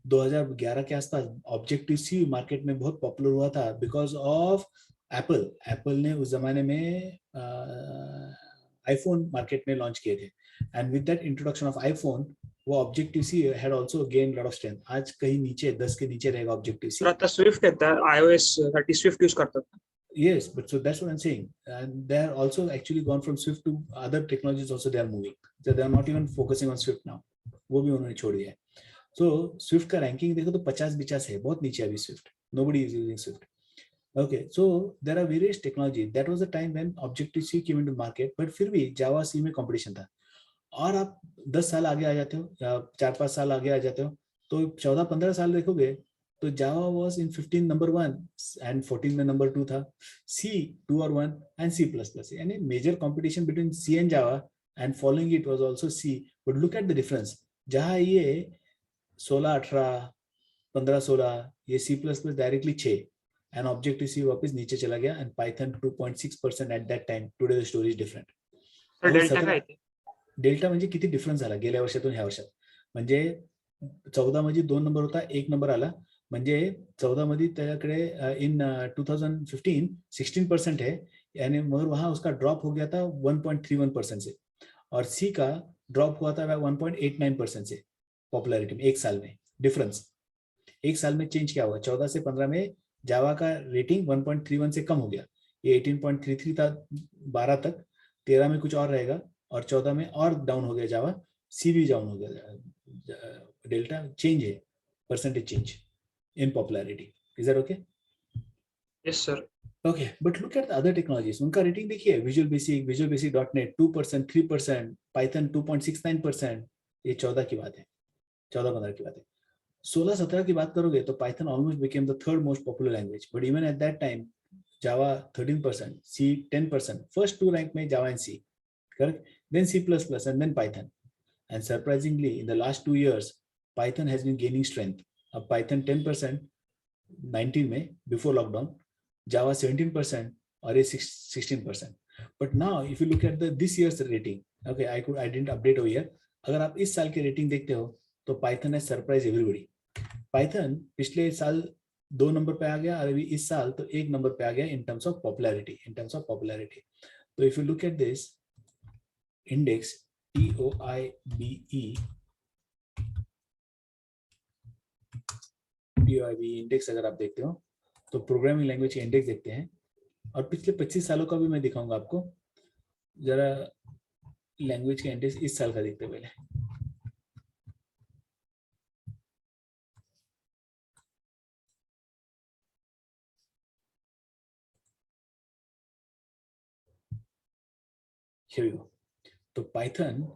2011 के आसपास ऑब्जेक्टिव सी मार्केट में बहुत पॉपुलर हुआ था बिकॉज ऑफ एप्पल. एप्पल ने उस जमाने में आईफोन मार्केट में लॉन्च किए थे. And with that introduction of iPhone, वो objective C had also gain lot of strength. आज कहीं नीचे 10 के नीचे रहेगा ऑब्जेक्टिव सी. आता स्विफ्ट येता iOS साठी स्विफ्ट यूज करतात. Yes, but so that's what I'm saying. And they are also actually gone from Swift to other technologies also they are moving. So they are not even focusing on Swift now. वो भी उन्होंने छोड़ दिया है. So Swift का ranking देखो तो 50-50 है, बहुत नीचे अभी Swift. Nobody is using Swift. Okay, so there are various technology. That was the time when Objective-C came into market, but फिर भी Java C में competition था. और आप 10 साल आगे आ जाते हो या 4-5 साल आगे आ जाते हो तो 14-15 साल देखोगे तो Java was in 15 number 1 and 14 में number 2 था, C 2 or 1 and C++. यानी major competition between C and Java and following it was also C. But look at the difference. जहाँ ये 16-18, 15-16 ये C++ directly 6 and Objective-C वापस नीचे चला गया and Python 2.6% at that time. Today the story is different. तर delta काय ते? डेल्टा म्हणजे किती डिफरन्स झाला गेल्या वर्षातून ह्या वर्षात. म्हणजे 14 मध्ये 2 नंबर होता, 1 नंबर आला. म्हणजे 14 मध्ये त्याच्याकडे इन 2015 16% है यानी मगर वहां उसका ड्रॉप हो गया था 1.31% से और सी का ड्रॉप हुआ था 1.89% से पॉपुलैरिटी में. एक साल में डिफरेंस, एक साल में चेंज क्या हुआ. 14 से 15 में जावा का रेटिंग 1.31 से कम हो गया, ये 18.33 था 12 तक, 13 में कुछ और रहेगा और 14 में और डाउन हो गया जावा, सी भी डाउन हो गया. डेल्टा चेंज है, percentage change in popularity. Is that okay? Yes sir. Okay, but look at the other technologies. उनका रेटिंग देखिए, विजुअल बेसिक .NET 2%, 3%, पाइथन 2.69%. ये 14 की बात है, 14-15 की बात है. 16-17 की बात करोगे तो Python almost became the third most popular language, but even at that time Java 13%, C 10%. First 2 rank में Java and C, correct? Then C++ and then Python. And surprisingly, in the last 2 years, Python has been gaining strength. Python 10% 19 में before lockdown, Java 17% or a 16%. But now, if you look at this year's rating, okay, I didn't update over here. अगर आप इस साल के rating देखते हो तो Python has surprised everybody. Python पिछले साल 2 नंबर पे आ गया और अभी इस साल तो 1 नंबर पे आ गया in terms of popularity. So if you look at this index, TOIBE index अगर आप देखते हो तो प्रोग्रामिंग लैंग्वेज के इंडेक्स देखते हैं और पिछले 25 सालों का भी मैं दिखाऊंगा आपको. जरा लैंग्वेज के इंडेक्स इस साल का देखते हैं पहले. Here we go. तो पाइथन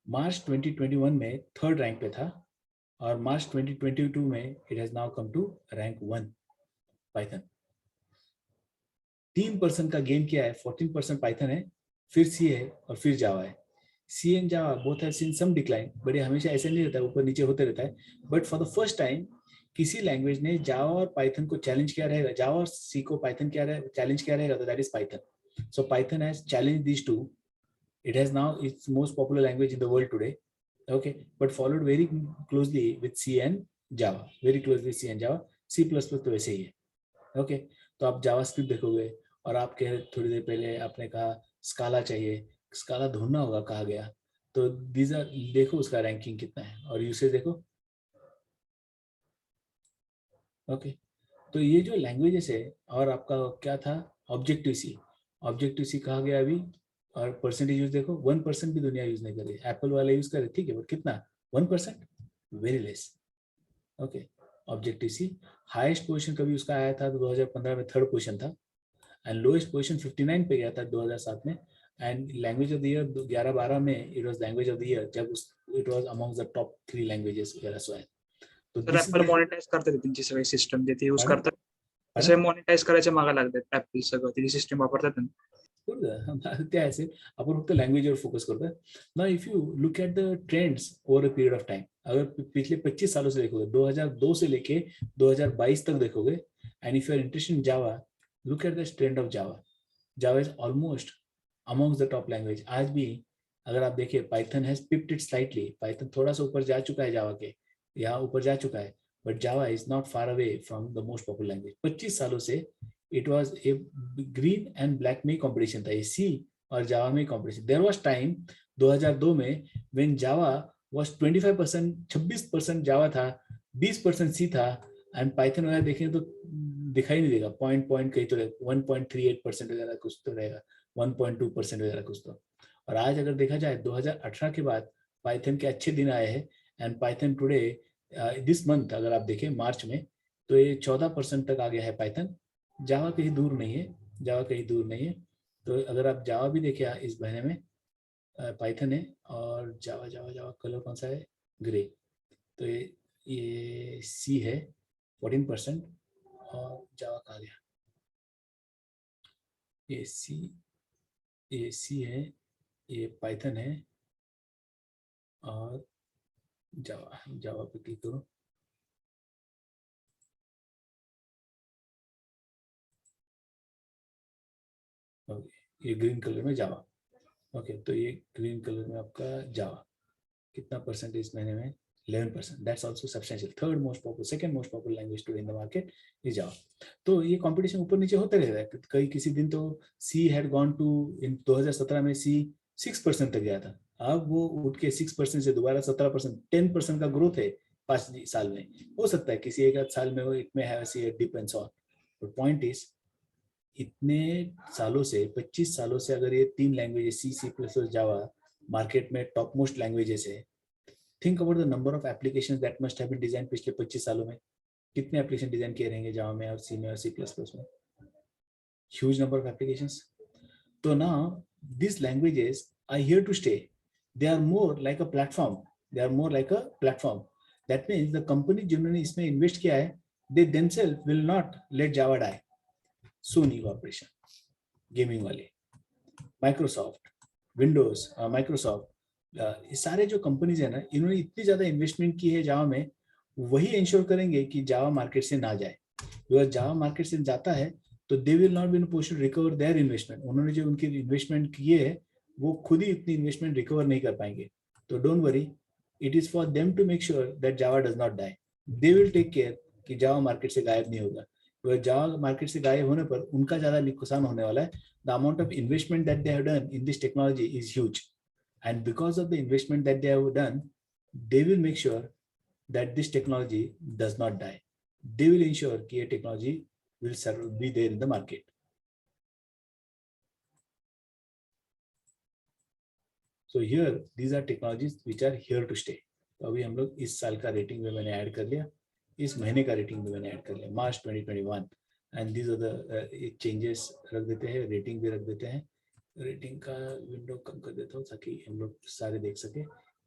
मार्च 2021 में थर्ड रैंक पे था और मार्च 2022 में it has now come to rank 1. Python 3% का गेन किया है. 14% पाइथन है, फिर सी है और फिर जावा है. C and Java both have seen some decline, but हमेशा ऐसे नहीं रहता है, ऊपर नीचे होते रहता है. But for the first time किसी लैंग्वेज ने जावा और पाइथन को चैलेंज किया रहेगा, जावा और सी को पाइथन चैलेंज किया रहेगा, तो that is Python. So Python has challenge these two. It has now its most popular language in the world today, okay, but followed very closely with C and Java, very closely C and Java. C++ तो वैसे ही है, okay. तो आप JavaScript देखोगे और आप कह थोड़ी देर पहले आपने कहा स्काला चाहिए, स्काला ढूंढना होगा कहा गया, तो these are देखो उसका रैंकिंग कितना है और यूसेज देखो, okay. तो ये जो लैंग्वेजेस है और आपका क्या था Objective-C कहा गया अभी और परसेंटेज यूज देखो 1% भी दुनिया यूज नहीं कर रही. एप्पल वाले यूज कर रहे, ठीक है, बट कितना 1%, very less. Okay, Objective-C highest position कभी उसका आया था तो 2015 में थर्ड पोजीशन था एंड लोएस्ट पोजीशन 59 पे गया था 2007 में. And language of the year 11-12 में it was language of the year, जब it was among the top 3 languages वगैरह. सो है तो तर ऍपल मॉनिटाइज करते त्यांची सगळी सिस्टम जे ते यूज Pardon? करतात तसे मॉनिटाइज करायच्या मागे लागतात ऍपल सगळं ती सिस्टम वापरतात ना. ते असेल, आपण फक्त लँग्वेजवर फोकस करतोय ना. If you look at the trends over a period of time, अगर पिछले 25 सालों से देखोगे, 2002 से लेके 2022 तक देखोगे, and if you are interested in Java, look at the trend of Java. Java is almost amongst the top language. आज भी अगर आप देखिए Python has pipped it slightly, Python थोड़ा सा ऊपर जा चुका है जावा के, यहाँ ऊपर जा चुका है, but Java is not far away from the most popular language. 25 सालों से it was a green and black में competition था, ये C और जावा में competition. There was time 2002 में when Java was 25%, 26% जावा था, 20% C था, and Python वगैरह देखें तो दिखाई नहीं देगा, पॉइंट कहीं तो 1.38% वगैरह कुछ तो रहेगा, 1.2% वगैरह कुछ तो। और आज अगर देखा जाए 2018 के बाद पाइथन के अच्छे दिन आए हैं, and Python today this month अगर आप देखें मार्च में, तो ये 14% तक आ गया है पाइथन। जावा कहीं दूर नहीं है, जावा कहीं दूर नहीं है। तो अगर आप जावा भी देखें इस महीने में, पाइथन है और जावा जावा जावा कलर कौन सा है, ग्रे। तो ये सी है 14%, और जावा कहाँ गया, ये सी है, ये पाइथन है, और जावा पे क्लिक करो, ये ग्रीन कलर में जावा। ओके, तो ये ग्रीन कलर में आपका जावा कितना परसेंट इस महीने में, 11%। That's also substantial. Third most popular, second most popular language today in the market is Java. तो ये कंपटीशन ऊपर नीचे होता रहता है। कई किसी दिन तो सी हैड गॉन टू, इन 2017 में सी 6% तक गया था, अब वो उठ के 6% से दोबारा 17%, 10% का ग्रोथ है 5 साल में। हो सकता है किसी एक साल में वो, इट में have see depends on, but point is इतने सालों से, 25 सालों से अगर ये 3 लैंग्वेजेस सी प्लस और जावा मार्केट में टॉप मोस्ट लैंग्वेजेस है, think about the number of applications that must have been design पिछले 25 सालों में। कितने एप्लीकेशन डिजाइन किए रहेंगे जावा में और सी में और सी प्लस प्लस में, ह्यूज नंबर ऑफ एप्लीकेशंस। तो now these languages are here to stay. They are more like a platform. They are more like a platform. That means the company जिन्होंने इसमें इन्वेस्ट किया है, they themselves will not let Java die. Sony Corporation, gaming वाले, Microsoft, Windows, Microsoft, ये सारे जो companies है ना, इन्होंने इतनी ज्यादा इन्वेस्टमेंट की है जावा में, वही इंश्योर करेंगे कि जावा मार्केट से ना जाए। अगर जावा मार्केट से जाता है तो they will not be in position to recover their investment. उन्होंने जो उनकी इन्वेस्टमेंट किए है, वो खुद ही इतनी इन्वेस्टमेंट रिकवर नहीं कर पाएंगे। तो don't worry, it is for them to make sure that Java does not die. They will take care कि जावा मार्केट से गायब नहीं होगा। तो जावा मार्केट से गायब होने पर उनका ज्यादा नुकसान होने वाला है। The amount of investment that they have done in this technology is huge, and because of the investment that they have done, they will make sure that this technology does not die. They will ensure that this technology will be there in the market. So here these are technologies which are here to stay. तो अभी हम लोग इस साल का rating में मैंने add कर लिया, इस महीने का रेटिंग में मैंने ऐड कर लिया, March 2021, and these are the changes रख देते हैं, रेटिंग भी रख देते हैं। रेटिंग का विंडो कम कर देता हूँ ताकि हम लोग सारे देख सके।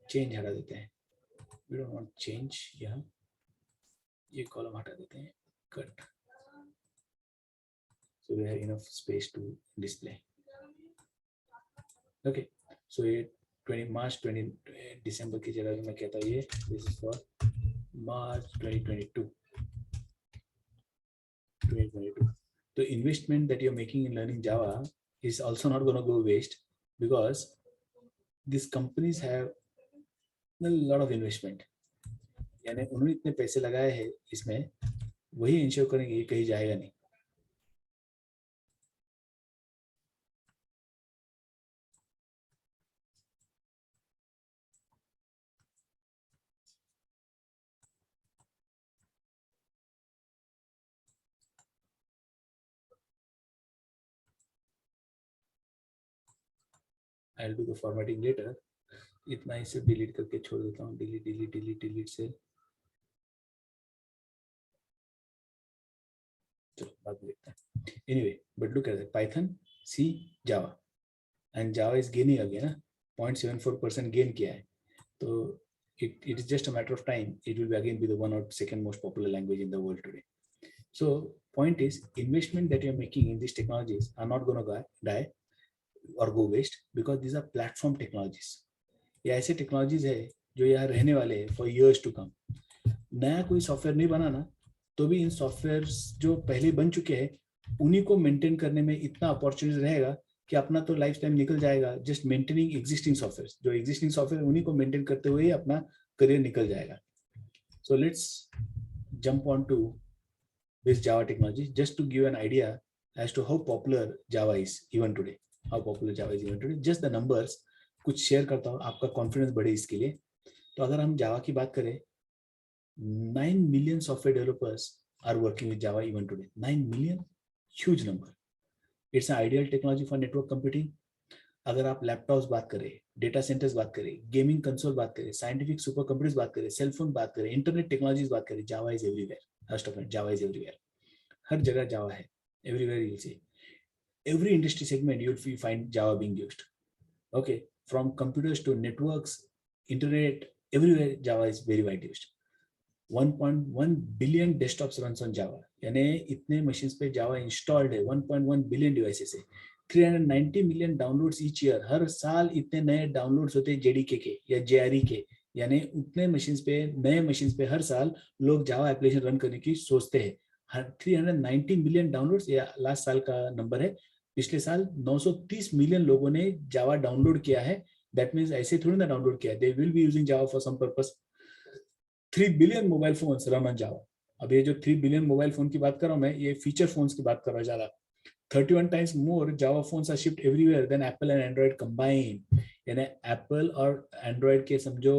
चेंज हटा देते हैं, वी डोंट वांट चेंज। यहाँ ये कॉलम हटा देते हैं, cut, so we have enough space to display. Okay, so ये 20 मार्च 20 दिसंबर की जगह मैं कहता हूँ ये this is for March 2022। The investment that you're making in learning Java is also not going to go waste, because these companies have a lot of investment. यानी उन्होंने इतने पैसे लगाए हैं इसमें, वही इंश्योर करेंगे ये कहीं जाएगा नहीं। I'll do the formatting later. इतना इसे डिलीट करके छोड़ देता हूँ, डिलीट से। चलो बाद में देखते हैं। Anyway, but look at it, Python, C, Java, and Java is gaining again, 0.74% gain किया है। तो it is just a matter of time, it will again be the one or second most popular language in the world today. So point is, investment that you're making in these technologies are not going to die or go waste, because these are platform technologies. ये ऐसे technologies है जो यहाँ रहने वाले हैं for years to come. नया कोई सॉफ्टवेयर नहीं बनाना, तो भी इन सॉफ्टवेयर जो पहले बन चुके हैं उन्हीं को मेंटेन करने में इतना अपॉर्चुनिटी रहेगा कि अपना तो लाइफ टाइम निकल जाएगा जस्ट मेंटेनिंग एग्जिस्टिंग सॉफ्टवेयर। जो एग्जिस्टिंग सॉफ्टवेयर उन्हीं को मेंटेन करते हुए ही अपना करियर निकल जाएगा। So let's jump on to this Java technology just to give an idea as to how popular Java is even today. How popular Java is even today, just the numbers कुछ share करता हूँ, आपका confidence बढ़े इसके लिए। तो अगर हम जावा की बात करें, 9 million software developers are working with Java even today. 9 million, huge number. It's an ideal technology for network computing. अगर आप लैपटॉप्स बात करें, डेटा सेंटर्स बात करें, गेमिंग कंसोल बात करें, साइंटिफिक सुपर कंप्यूटर्स बात करें, सेलफोन बात करें, इंटरनेट टेक्नोलॉजीज बात करें, Java is everywhere. First of all, Java is everywhere. हर जगह जावा है. Everywhere you will see. Every industry segment you'll find Java being used. Okay, from computers to networks, internet, everywhere Java is very widely used. 1.1 billion desktops runs on Java. यानी इतने machines पे Java installed है. 1.1 billion devices है. 390 million downloads each year. हर साल इतने नए downloads होते हैं JDK के या JRE के. यानी उतने machines पे, नए machines पे हर साल लोग Java application रन करने की सोचते हैं. 390 million downloads या लास्ट साल का नंबर है. पिछले साल 930 मिलियन लोगों ने जावा डाउनलोड किया है. दैट मींस ऐसे थोड़ी ना डाउनलोड किया है. They will be using Java for some purpose. 3 billion mobile phones run on Java. अब ये जो 3 बिलियन मोबाइल फोन की बात कर रहा हूं मैं, ये फीचर फोन्स की बात कर रहा हूं ज्यादा. 31 times more Java phones are shipped everywhere then Apple and Android combine. यानी एप्पल और एंड्रॉइड के समझो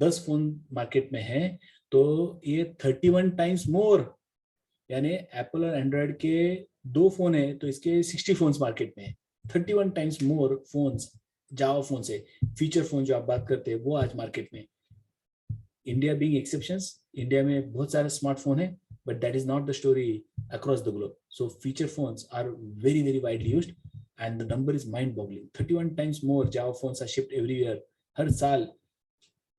10 फोन मार्केट में है, तो ये 31 टाइम्स मोर. यानी एप्पल और एंड्रॉइड के 2 फोन है तो इसके 60 फोन्स मार्केट में है. 31 टाइम्स मोर फोन्स जावा फोन से. फीचर फोन जो आप बात करते हैं वो आज मार्केट में. इंडिया बीइंग एक्सेप्शंस, इंडिया में बहुत सारे स्मार्टफोन है, but that is not the story across the globe. So feature phones are very very widely used and the number is mind boggling. 31 times more Java phones are shipped everywhere. हर साल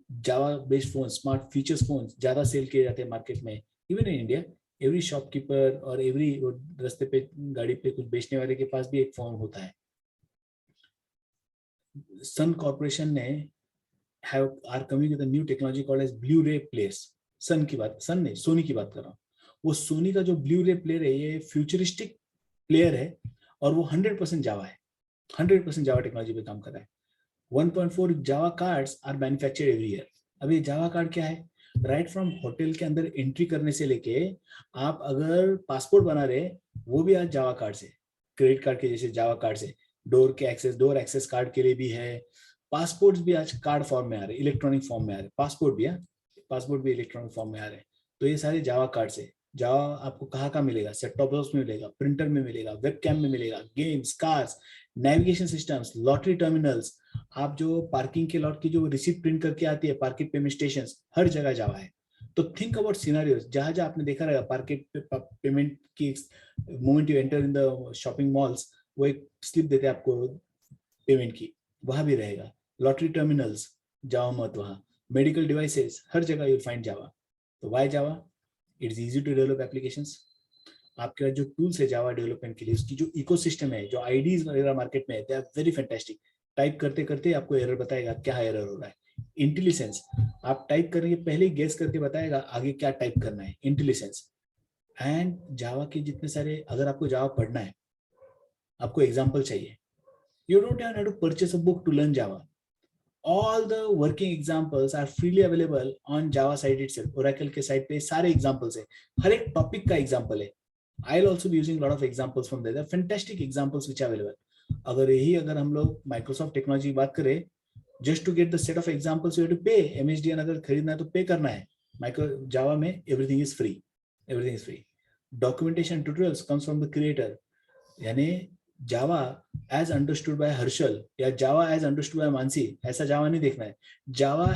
Java based phone, smart features phone ज्यादा sale किए जाते हैं market में. Even in India every shopkeeper और every रास्ते पे गाड़ी पे कुछ बेचने वाले के पास भी एक फोन होता है. सन कॉर्पोरेशन ने are coming with a new technology called as Blu ray players. Sun नहीं, सोनी की बात कर रहा हूँ. वो सोनी का जो ब्लू रे प्लेयर है, ये फ्यूचरिस्टिक प्लेयर है और वो 100% जावा है. 100% जावा टेक्नोलॉजी पे काम कर रहा है. 1.4 Java cards are manufactured every year. अब ये जावा कार्ड क्या है? राइट फ्रॉम होटल के अंदर एंट्री करने से लेके आप अगर पासपोर्ट बना रहे, वो भी आज जावा कार्ड से, क्रेडिट कार्ड के जैसे जावा कार्ड से. डोर एक्सेस कार्ड के लिए भी है. पासपोर्ट भी आज कार्ड फॉर्म में आ रहे, इलेक्ट्रॉनिक फॉर्म में आ रहे. पासपोर्ट भी इलेक्ट्रॉनिक फॉर्म में आ रहे हैं. तो ये सारे जावा कार्ड से. जावा आपको कहाँ मिलेगा? सेट टॉप बॉक्स में मिलेगा, प्रिंटर में मिलेगा, वेबकैम में मिलेगा, games, cars, navigation systems, lottery terminals. आप जो पार्किंग के लॉट की जो रिसिप्ट प्रिंट करके आती है, पार्किंग पेमेंट स्टेशन, हर जगह जावा है. तो थिंक अबाउट सिनेरियोस. जहां आपने देखा रहेगा पार्किंग पेमेंट की moment you enter in the shopping malls, वो एक स्लिप देते हैं आपको पेमेंट की, वहां भी रहेगा. लॉटरी टर्मिनल्स, जावा मत वहां. मेडिकल डिवाइसेस, हर जगह यू फाइंड जावा. तो why Java? It is easy to develop applications. आपके पास जो टूल्स है जावा डेवलपमेंट के लिए, उसकी जो इकोसिस्टम है, जो आईडीज वगैरह मार्केट में है, they are very fantastic. Type करते करते आपको एरर बताएगा क्या एरर हो रहा है. इंटेलिजेंस, आप टाइप करने के पहले ही गेस करके बताएगा आगे क्या टाइप करना है. इंटेलिजेंस. एंड जावा के जितने सारे, अगर आपको जावा पढ़ना है, आपको एग्जाम्पल चाहिए, you don't have to purchase a book to learn Java. All the working examples are freely available on Java site itself. Oracle के साइट पे सारे examples है. हर एक टॉपिक का एग्जाम्पल है. I'll also be using a lot of examples from there. There are fantastic examples which are available. अगर हम लोग Microsoft टेक्नोलॉजी की बात करें, just to get the set of examples you have to pay. MHDN अगर खरीदना है तो पे करना है. Java में everything is free. Everything is free. Documentation tutorials comes from the creator. यानी Java as understood by Harshal या Java as understood by Mansi, ऐसा जावा नहीं देखना है. Java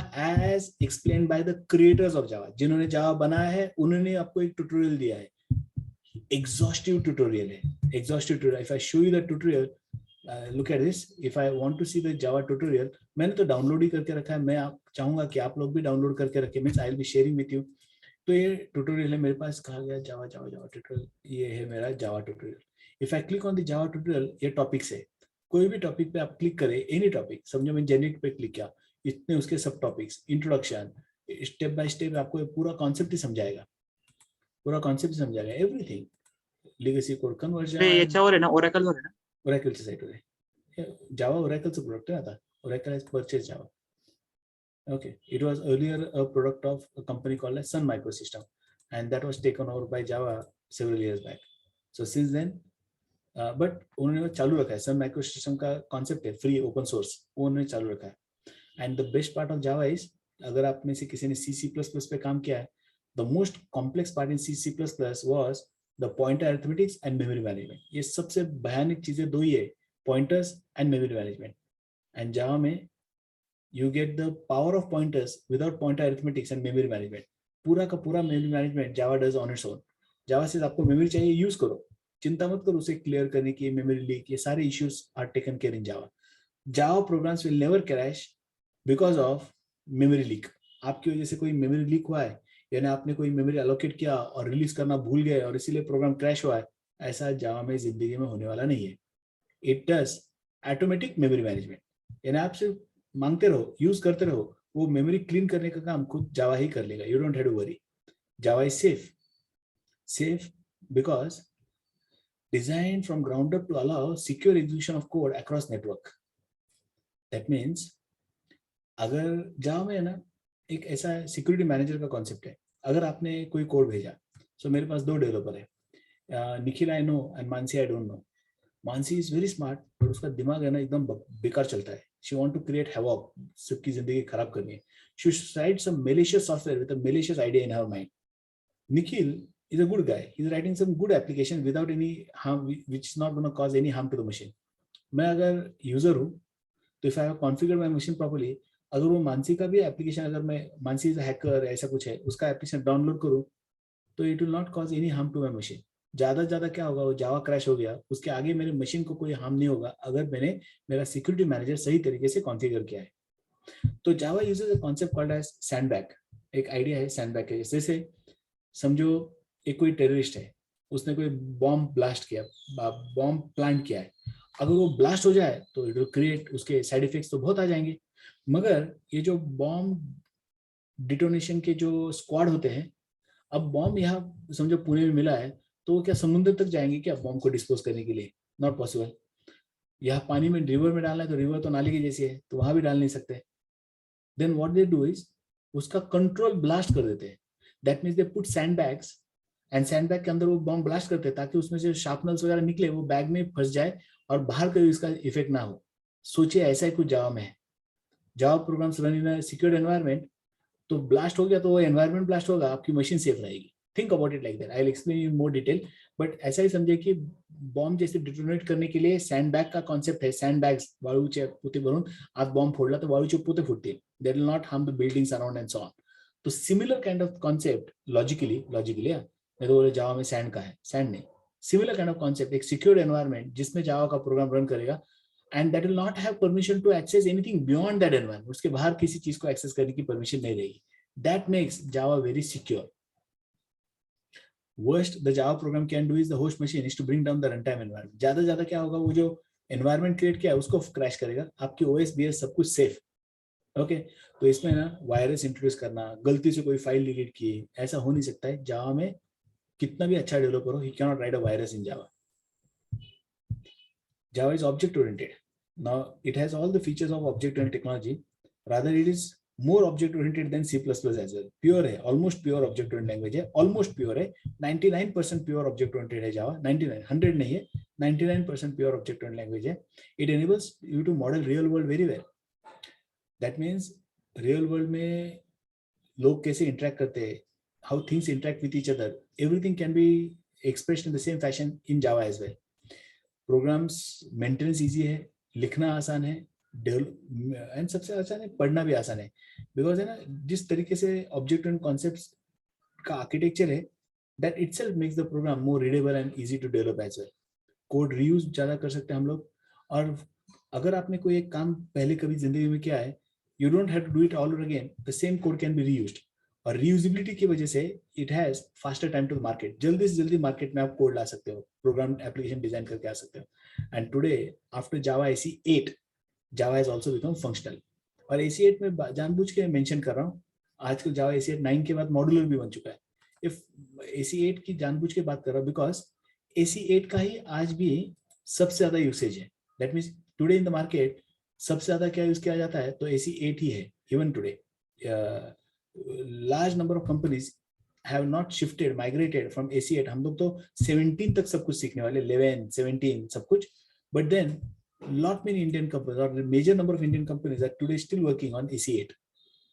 as explain by the creators of Java. जिन्होंने जावा बनाया है उन्होंने आपको एक ट्यूटोरियल दिया है. एग्जॉस्टिव ट्यूटोरियल है. Exhaustive tutorial. If I show you the tutorial, look at this. If I want to see the Java tutorial, मैंने तो डाउनलोड ही करके रखा है. मैं आप चाहूंगा कि आप लोग भी डाउनलोड करके रखें. Means I will be sharing with you. तो ये ट्यूटोरियल है मेरे पास. कहा गया जावा ट्यूटोरियल. ये है मेरा Java tutorial. If I click on the Java tutorial, ये टॉपिक्स है. कोई भी टॉपिक पे आप क्लिक करें, एनी टॉपिक, समझो मैं जेनेरिक पे क्लिक किया, इतने उसके सब topics, introduction, step by step आपको पूरा कॉन्सेप्ट ही समझाएगा. एवरीथिंग. Legacy code conversion. याच्यावर आहे ना, ओरॅकलवर आहे ना. ओरॅकलच्या साइटवर आहे. जावा ओरॅकलचं प्रोडक्ट आहे आता. Oracle has purchase Java. Okay, it was earlier a product of a company called as Sun Microsystem, and that was taken over by Java several years back. So since then, but उन्होंने चालू रखा है. सन microsystem का concept है free open source, वो उन्होंने चालू रखा है. And the best part of Java is, अगर आप में से किसी ने C++ पे काम किया है, the most complex part in C++ was the pointer arithmetics and memory management. ये सबसे भयानक चीजें दो ही है, pointers and memory management. And Java में you get the power of pointers without pointer arithmetics and memory management. पूरा का पूरा memory management Java does on its own. Java से आपको memory चाहिए, use करो, चिंता मत करो उसे clear करने की, memory leak, ये सारे issues are taken care in Java. Java programs will never crash because of memory leak. आपकी वजह से कोई memory leak हुआ है, यानी आपने कोई memory allocate किया और release करना भूल गए और इसीलिए program crash हुआ है, ऐसा Java में जिंदगी में होने वाला नहीं है. It does automatic memory management. यानी आप सिर्फ मांगते रहो, यूज करते रहो, वो मेमोरी क्लीन करने का काम खुद जावा ही कर लेगा. You don't have to worry. Java is safe because design from ground up to allow secure execution of code across network. That means अगर जावा में है ना, एक ऐसा सिक्योरिटी मैनेजर का कॉन्सेप्ट है. अगर आपने कोई कोड भेजा, सो मेरे पास 2 डेवलपर है, Nikhil I know and Mansi I don't no. Mansi is very smart, पर उसका दिमाग है ना एकदम बेकार चलता है. She want to create havoc, सबकी जिंदगी खराब करनी है. She write some malicious software with a malicious idea in her mind. Nikhil is a good guy. He's writing some good application without any harm, which is not going to cause any harm to the machine. मैं अगर user हूँ, तो if I have configured my machine properly, अगर वो मानसी का भी application, अगर मैं मानसी इज हैकर ऐसा कुछ है, उसका एप्लीकेशन डाउनलोड करूँ, तो it will not cause any harm to my machine. ज्यादा से ज्यादा क्या होगा, वो जावा क्रैश हो गया, उसके आगे मेरे मशीन को कोई हार्म नहीं होगा अगर मैंने मेरा सिक्योरिटी मैनेजर सही तरीके से कॉन्फ़िगर किया है. तो Java uses a concept called as sandbag. एक आइडिया है सैंडबैग के. जैसे समझो एक कोई टेररिस्ट है, उसने कोई बॉम्ब ब्लास्ट किया, बॉम्ब प्लांट किया है. अगर वो ब्लास्ट हो जाए तो इट विल क्रिएट, उसके साइड इफेक्ट्स तो बहुत आ जाएंगे. मगर ये जो बॉम्ब डिटोनेशन के जो स्क्वाड होते हैं, अब बॉम्ब यहाँ समझो पुणे में मिला है, तो वो क्या समुद्र तक जाएंगे क्या बॉम्ब को डिस्पोज करने के लिए? Not possible. यहाँ पानी में, रिवर में डालना है, तो रिवर तो नाली की जैसी है, तो वहां भी डाल नहीं सकते. Then what they do is उसका कंट्रोल ब्लास्ट कर देते हैं. That means they put sandbags, and sandbag के अंदर वो बॉम्ब ब्लास्ट करते हैं ताकि उसमें से शार्पनर्स वगैरह निकले, वो बैग में फंस जाए और बाहर कभी इसका इफेक्ट ना हो. सोचिए ऐसा ही कुछ जावा में है. जावा programmes run in secured environment, तो ब्लास्ट हो गया तो वो एनवायरनमेंट ब्लास्ट होगा, आपकी मशीन सेफ रहेगी. Think about it like that. I will explain in more detail, but ऐसा ही समझे कि बॉम्ब जैसे डिटोनेट करने के लिए सैंडबैग का कॉन्सेप्ट है. सैंडबॅग्स, वाळूचे पोते भरून आत बॉम्ब फोडला तर वाळूचे पोते फुटतील. They will not harm the buildings around and so on. तो similar kind of concept logically मैं तो बोले जावा में सैंड का है, सैंड नहीं. सिमिलर काइंड ऑफ कॉन्सेप्ट, एक सिक्योर्ड एनवायरनमेंट जिसमें जावा का प्रोग्राम रन करेगा, and that will not have permission to access anything beyond that environment. उसके बाहर किसी चीज को एक्सेस करने की परमिशन नहीं रहेगी. That makes Java very secure. Worst the Java program can do is the host machine is to bring down the runtime environment. ज्यादा ज्यादा क्या होगा, वो जो environment create किया है उसको क्रैश करेगा, आपकी OS BS सब कुछ सेफ. ओके, तो इसमें ना वायरस इंट्रोड्यूस करना, गलती से कोई फाइल डिलीट की, ऐसा हो नहीं सकता है. जावा में कितना भी अच्छा डेवलपर हो, he cannot write a virus in Java. Java is object oriented. Now it has all the features of object oriented technology. Rather it is more object oriented than C++ as well. Pure है, almost pure object oriented language है, almost pure है. 99% pure object oriented है Java. 99, 100 नहीं है, 99% pure object oriented language है. It enables you to model real world very well. That means real world में लोग कैसे interact करते हैं, how things interact with each other, everything can be expressed in the same fashion in Java as well. Programs maintenance easy है, लिखना आसान है, and सबसे आसान है, पढ़ना भी आसान है. बिकॉज है ना, जिस तरीके से ऑब्जेक्ट एंड कॉन्सेप्ट्स का आर्किटेक्चर है, that itself makes the program more readable and easy to develop as well. Code reuse ज्यादा कर सकते हैं हम लोग. और अगर आपने कोई एक काम पहले कभी जिंदगी में किया है, you don't have to do it all over again. The same code can be reused. और रीयूजिबिलिटी की वजह से it has faster time to market. जल्दी से जल्दी मार्केट में आप कोड ला सकते हो, प्रोग्राम एप्लीकेशन डिजाइन करके आ सकते हो. And today after Java AC8, Java has also become functional. और AC8 में जानबूझ के मेंशन कर रहा हूँ, आजकल Java AC8 9 के बाद मॉड्यूलर भी बन चुका है. इफ AC8 की जानबूझ के बात कर रहा हूँ बिकॉज AC8 का ही आज भी सबसे ज्यादा यूसेज है. That means today in the market सबसे ज्यादा क्या यूज किया जाता है, तो AC8 ही है. Even today large number of companies have not shifted, migrated from AC8. हम लोग तो 17 तक सब कुछ सीखने वाले, 11, 17 सब कुछ. But then lot many Indian companies or the major number of Indian companies are today still working on AC8.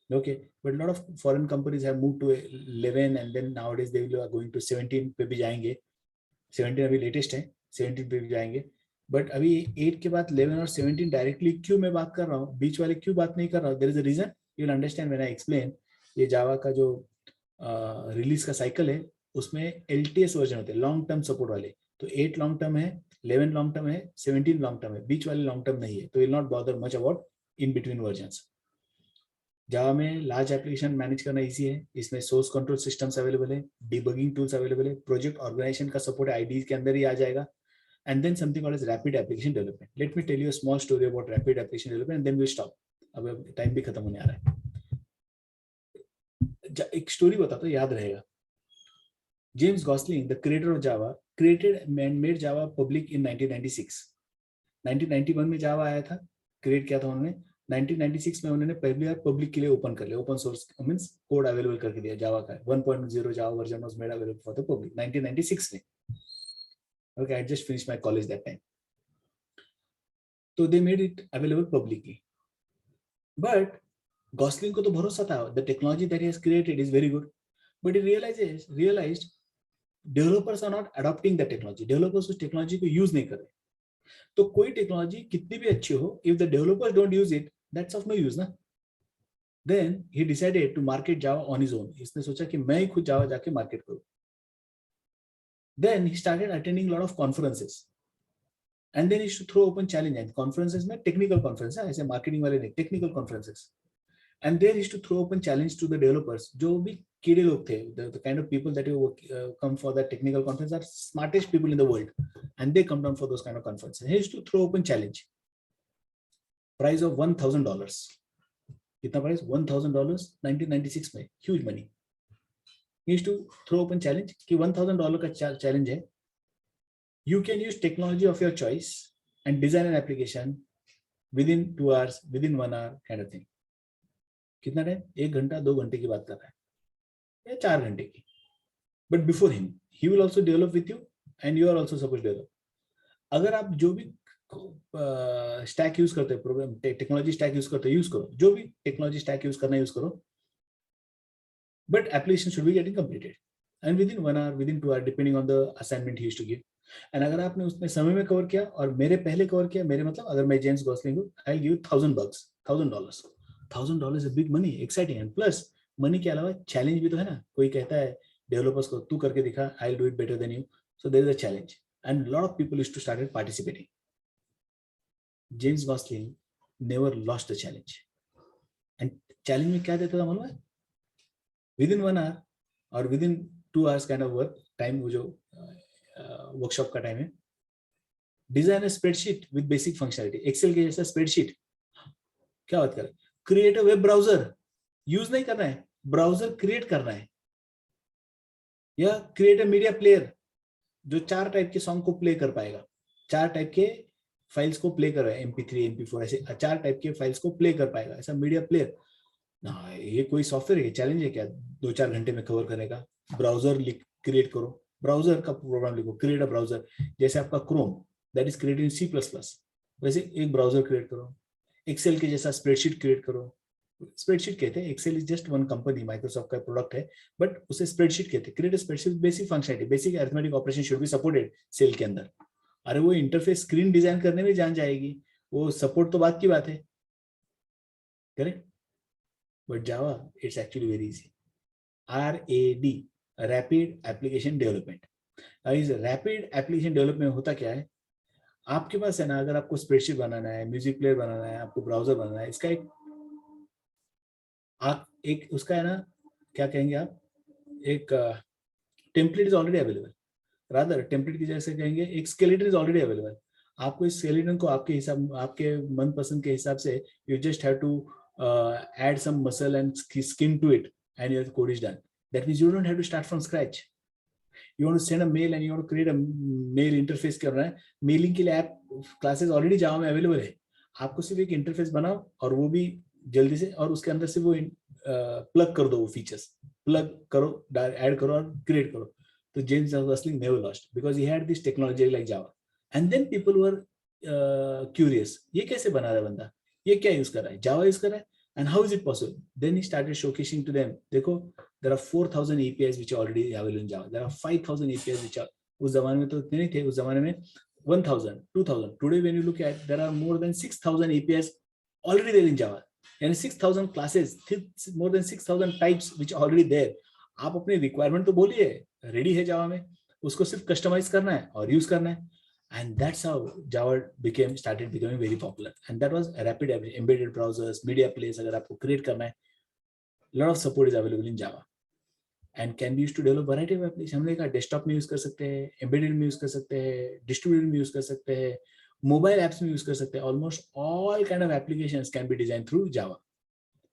Okay, but a lot of foreign companies have moved to 11 and then nowadays they are going to 17 पे भी जाएंगे. 17 अभी latest है, 17 पे भी जाएंगे. But अभी 8 के बाद 11 और 17 डायरेक्टली क्यों मैं बात कर रहा हूँ, बीच वाले क्यों बात नहीं कर रहा हूँ? There is a reason, you will understand when I explain. ये जावा का जो रिलीज का साइकिल है उसमें LTS वर्जन होते हैं, लॉन्ग टर्म सपोर्ट वाले. तो 8 लॉन्ग टर्म है, 11 लॉन्ग टर्म है, 17 लॉन्ग टर्म है, बीच वाले लॉन्ग टर्म नहीं है. तो will not bother much about in between versions. Java में लार्ज एप्लीकेशन मैनेज करना इजी है. इसमें सोर्स कंट्रोल सिस्टम्स अवेलेबल है, डिबगिंग टूल्स अवेलेबल है, प्रोजेक्ट ऑर्गेनाइजेशन का सपोर्ट आईडीज के अंदर ही आ जाएगा. And then something called as rapid application development. Let me tell you a small story about rapid application development and then we stop. अब time भी खत्म होने आ रहा है. एक स्टोरी बताता हूं, याद रहेगा. James Gosling, the creator of Java, created and made Java public in 1996. 1991 में जावा आया था, क्रिएट किया था उन्होंने. 1996 में उन्होंने पहली बार पब्लिक के लिए ओपन कर लिया, open source means code available करके दिया जावा का. 1.0 Java version was made available for the public 1996 में. Okay, I just finish my college that time. तो they made it available publicly. But Gosling को तो भरोसा था, the technology that he has created is very good. But he realized developers are not adopting the technology. Developers उस technology को use नहीं कर रहे. तो कोई टेक्नोलॉजी कितनी भी अच्छी हो, if the developers don't use it, that's of no use ना. Then he decided to market Java on his own. इसने सोचा कि मैं ही खुद जावा जाके मार्केट करूं. Then he started attending lot of conferences and then he used to throw open challenge. And conferences में technical conference है, ऐसे मार्केटिंग वाले नहीं, technical conferences. And then he used to throw open challenge to the developers. जो भी कीड़े लोग थे, the kind of people that come for that technical conference are smartest people in the world, and they come down for those kind of conferences. He used to throw open challenge. Price of $1,000. कितना price? $1,000 1996 में, huge money. He used to throw open challenge कि $1,000 का challenge है. You can use technology of your choice and design an application within 2 hours, within 1 hour kind of thing. कितना time? 1 घंटा 2 घंटे की बात कर रहा है या 4 घंटे की. But before him he will also develop with you and you are also suppose develop. अगर आप जो भी स्टैक यूज करते हो, प्रोग्राम टेक्नोलॉजी स्टैक यूज करते हो, यूज करो. जो भी टेक्नोलॉजी स्टैक यूज करना यूज करो, but application should be getting completed and with in 1 hour, with in 2 hour, depending on the assignment he used to give. And अगर आपने उसमें समय में कवर किया और मेरे पहले कवर किया, मेरे मतलब अगर मैं जेम्स गॉसलिंग हूं, I will give $1,000. $1,000 is a big money, exciting. And plus money के अलावा चैलेंज भी तो है ना. कोई कहता है डेवलपर्स को, तू करके दिखा, I will do it better than you. So there is a challenge and lot of people used to started participating. James Gosling never lost the challenge. And challenge में क्या देता था मालूम है? विद इन 1 hour और with in 2 hours kind of work time, वो जो workshop का टाइम है. Design a spreadsheet with basic functionality. Excel के जैसा स्प्रेडशीट. क्या बात कर, create a web browser. Use नहीं करना है, ब्राउजर क्रिएट करना है. या क्रिएट अ मीडिया प्लेयर जो 4 टाइप के सॉन्ग को प्ले कर पाएगा, 4 टाइप के फाइल्स को प्ले कर रहा है, MP3 MP4 ऐसे 4 टाइप के फाइल्स को प्ले कर पाएगा, ऐसा मीडिया प्लेयर ना. ये कोई सॉफ्टवेयर है, चैलेंज है क्या 2-4 घंटे में कवर करने का? ब्राउजर क्रिएट करो, ब्राउजर का प्रोग्राम लिखो, क्रिएट अ ब्राउजर. जैसे आपका Chrome that is created in C++, वैसे एक ब्राउजर क्रिएट करो. एक्सेल के जैसा स्प्रेडशीट क्रिएट करो. स्प्रेडशीट कहते हैं, Excel is just one company, Microsoft का प्रोडक्ट है, बट उसे स्प्रेडशीट कहते हैं. Create spreadsheet, basic functionality, basic arithmetic operation should be supported cell के अंदर. अरे वो इंटरफेस स्क्रीन डिजाइन करने में जान जाएगी, वो सपोर्ट तो बात की बात है, correct. But Java it's actually very easy. RAD, rapid application development. इस रैपिड एप्लीकेशन डेवलपमेंट होता क्या है? आपके पास है ना, अगर आपको स्प्रेडशीट बनाना है, म्यूजिक प्लेयर बनाना है, आपको ब्राउजर बनाना है, इसका एक उसका है ना, क्या कहेंगे आप, एक template is already available. Rather template की जैसे कहेंगे एक स्केलेटन इज ऑलरेडी अवेलेबल. आपको इस स्केलेटन को आपके हिसाब, आपके मनपसंद के हिसाब से, you just have to add some muscle and skin to it and your code is done. That means you don't have to start from scratch. You want to send a mail and you want to create a mail interface कर रहा है. Mailing के लिए app classes already जावा में available है. आपको सिर्फ एक इंटरफेस बनाओ और वो भी जल्दी से, और उसके अंदर से वो प्लग कर दो, वो फीचर्स प्लग करो, ऐड करो और क्रिएट करो. तो James Gosling never lost because he had this technology like Java. And then people were curious, ये कैसे बना रहा है बंदा, ये क्या यूज कर रहा है? जावा यूज कर रहा है. And how is it possible? Then he started showcasing to them, देखो, there are 4,000 APIs which are already available in Java. There are 5,000 APIs which are, उस जमाने में तो इतने नहीं थे, उस जमाने में 1,000, 2,000. Today when you look at, there are more than 6,000 APIs already there in Java. And 6,000 classes, more than 6,000 types which are already there. आप अपनी requirement तो बोलिए, ready है Java में, उसको सिर्फ customize करना है और use करना है. And that's how Java started becoming very popular. And that was a rapid embedded browsers, media players. अगर आपको create करना है, lot of support is available in Java, and can be used to develop variety of applications. हमने कहा desktop में use कर सकते हैं, embedded में use कर सकते हैं, distributed में use कर सकते हैं, mobile apps में use कर सकते हैं. Almost all kind of applications can be designed through Java.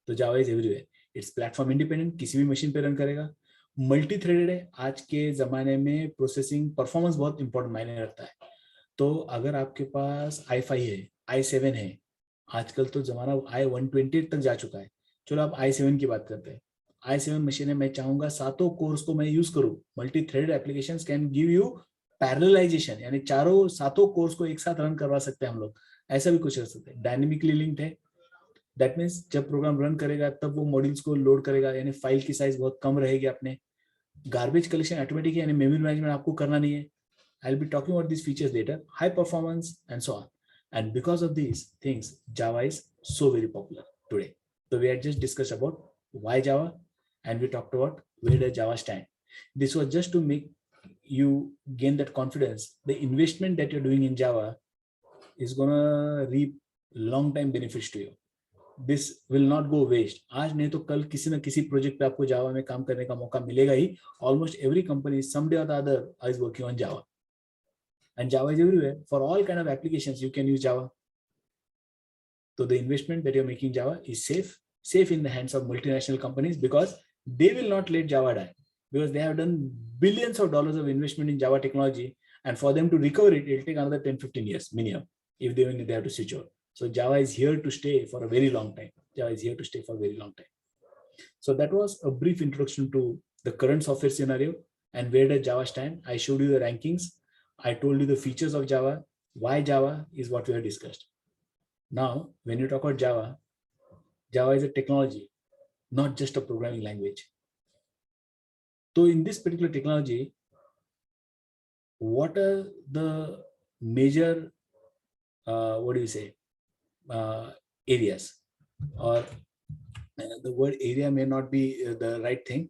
तो Java is everywhere. It's platform independent, किसी भी machine पे run करेगा. Multi-threaded है. आज के जमाने में processing performance बहुत important मायने रखता है. तो अगर आपके पास i5 है, i7 है, आजकल तो जमाना i128 तक जा चुका है. चलो आप i7 की बात करते हैं. i7 मशीन है, मैं चाहूंगा सातों कोर्स को मैं यूज करूं. Multi threaded applications can give you parallelization, यानी सातों कोर्स को एक साथ रन करवा सकते हैं हम लोग. ऐसा भी कुछ कर सकते हैं. डायनेमिकली लिंक्ड है, दैट मीन्स जब प्रोग्राम रन करेगा तब वो मॉड्यूल्स को लोड करेगा, यानी फाइल की साइज बहुत कम रहेगी. अपने गार्बेज कलेक्शन ऑटोमेटिक है, यानी मेमोरी मैनेजमेंट आपको करना नहीं है. I'll be talking about these features later, high performance and so on. And because of these things, Java is so very popular today. So we had just discussed about why Java, and we talked about where does Java stand. This was just to make you gain that confidence. The investment that you're doing in Java is gonna reap long time benefits to you. This will not go waste. आज नहीं तो कल किसी न किसी project पे आपको जावा में काम करने का मौका मिलेगा ही. Almost every company someday or the other is working on Java. And Java is everywhere. For all kind of applications, you can use Java. So the investment that you're making Java is safe in the hands of multinational companies, because they will not let Java die, because they have done billions of dollars of investment in Java technology, and for them to recover it, it'll take another 10-15 years minimum if they have to switch over. So Java is here to stay for a very long time. Java is here to stay for a very long time. So that was a brief introduction to the current software scenario and where does Java stand. I showed you the rankings. I told you the features of Java. Why Java is what we have discussed. Now, when you talk about Java, Java is a technology, not just a programming language. So in this particular technology, what are the major, areas? Or the word area may not be the right thing.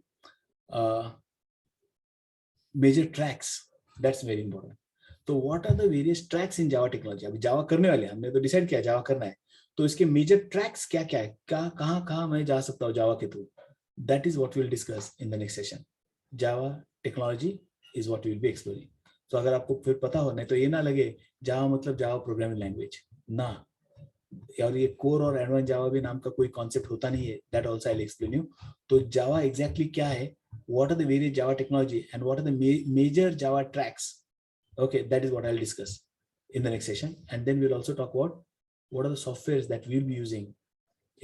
Major tracks, that's very important. तो what are the various tracks in Java technology. अभी Java करने वाले हैं, हमने तो decide किया जावा करना है, तो इसके मेजर ट्रैक्स क्या क्या है, कहाँ मैं जा सकता हूँ जावा के थ्रू. That is what we will discuss in the next session. Java technology is what we will be exploring. तो अगर आपको फिर पता हो, नहीं तो ये ना लगे जावा मतलब जावा प्रोग्रामिंग लैंग्वेज ना, और ये कोर और एडवांस जावा भी नाम का कोई कॉन्सेप्ट होता नहीं है. That also I will explain you. तो जावा एग्जैक्टली क्या है, what are the various Java technology and what are the major Java tracks. Okay, that is what I'll discuss in the next session, and then we'll also talk about what are the softwares that we'll be using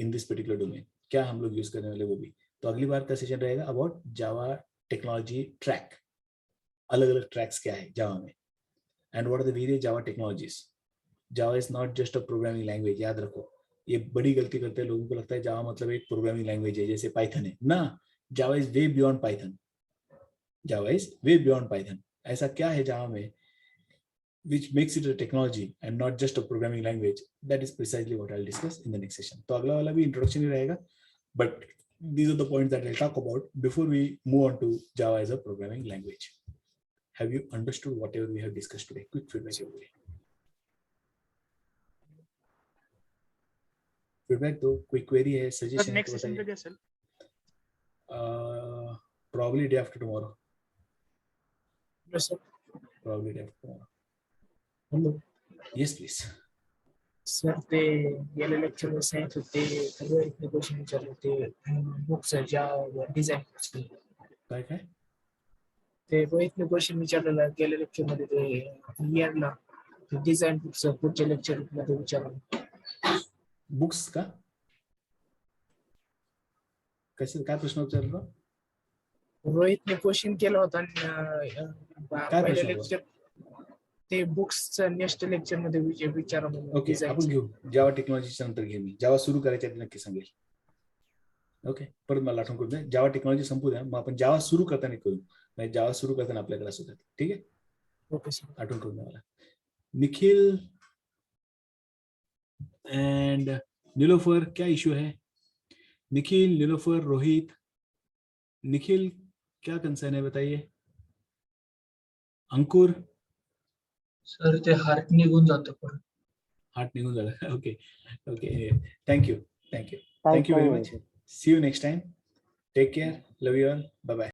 in this particular domain. क्या हम लोग use करने वाले वो भी. तो अगली बार का सेशन रहेगा about Java technology track. अलग-अलग ट्रैक्स क्या है जावा में, and what are the various Java technologies. Java is not just a programming language. याद रखो, ये बड़ी गलती करते हैं. लोगों को लगता है जावा मतलब एक प्रोग्रामिंग लैंग्वेज है जैसे पाइथन है. ना, Java is way beyond Python. Java is way beyond Python. ऐसा क्या है जावा में which makes it a technology and not just a programming language? That is precisely what I'll discuss in the next session. तो अगला वाला भी introduction ही रहेगा, but these are the points that I'll talk about before we move on to Java as a programming language. Have you understood whatever we have discussed today? Quick feedback everybody. Feedback दो, कोई query है, suggestion है next तो session पे बताइए. क्या sir? Probably day after tomorrow. Yes, sir. Probably day after tomorrow. Hello. Yes, please. Sir ते गेल्या लेक्चर मध्ये सांगितलं ते रोहित क्वेश्चन विचारले ते बुक्स जावा डिझाइन काय काय ते रोहितने क्वेश्चन विचारलेला गेल्या लेक्चर मध्ये ते इयरला ते डिझाइन बुक्स पुढच्या लेक्चर मध्ये विचारलं. बुक्स का कैसे काय प्रश्न विचारला. रोहितने क्वेश्चन केला होता काय पहिल्या प्रश्न लेक्चर ते बुक्सचं नेक्स्ट लेक्चर मध्ये विचारा. ओके, आपण घेऊ जावा टेक्नॉलॉजीच्या नंतर घेऊ. मी जावा सुरू करायच्या आधी नक्की सांगेल. ओके, परत मला आठवण करून द्या. जावा टेक्नॉलॉजी संपू द्या, मग आपण जावा सुरू करताना करू. म्हणजे जावा सुरू करताना आपल्याकडे असू द्या. ठीक आहे, ओके सर. आठवण करून द्या मला. निखिल एंड नीलोफर, क्या इश्यू है? निखिल, नीलोफर, रोहित. निखिल, क्या कंसर्न है बताइए. अंकुर, सर ते हार्ट निघून जातं परत. हार्ट निघून झाला. Okay okay, thank you very much. See you next time. Take care, love you all, bye bye.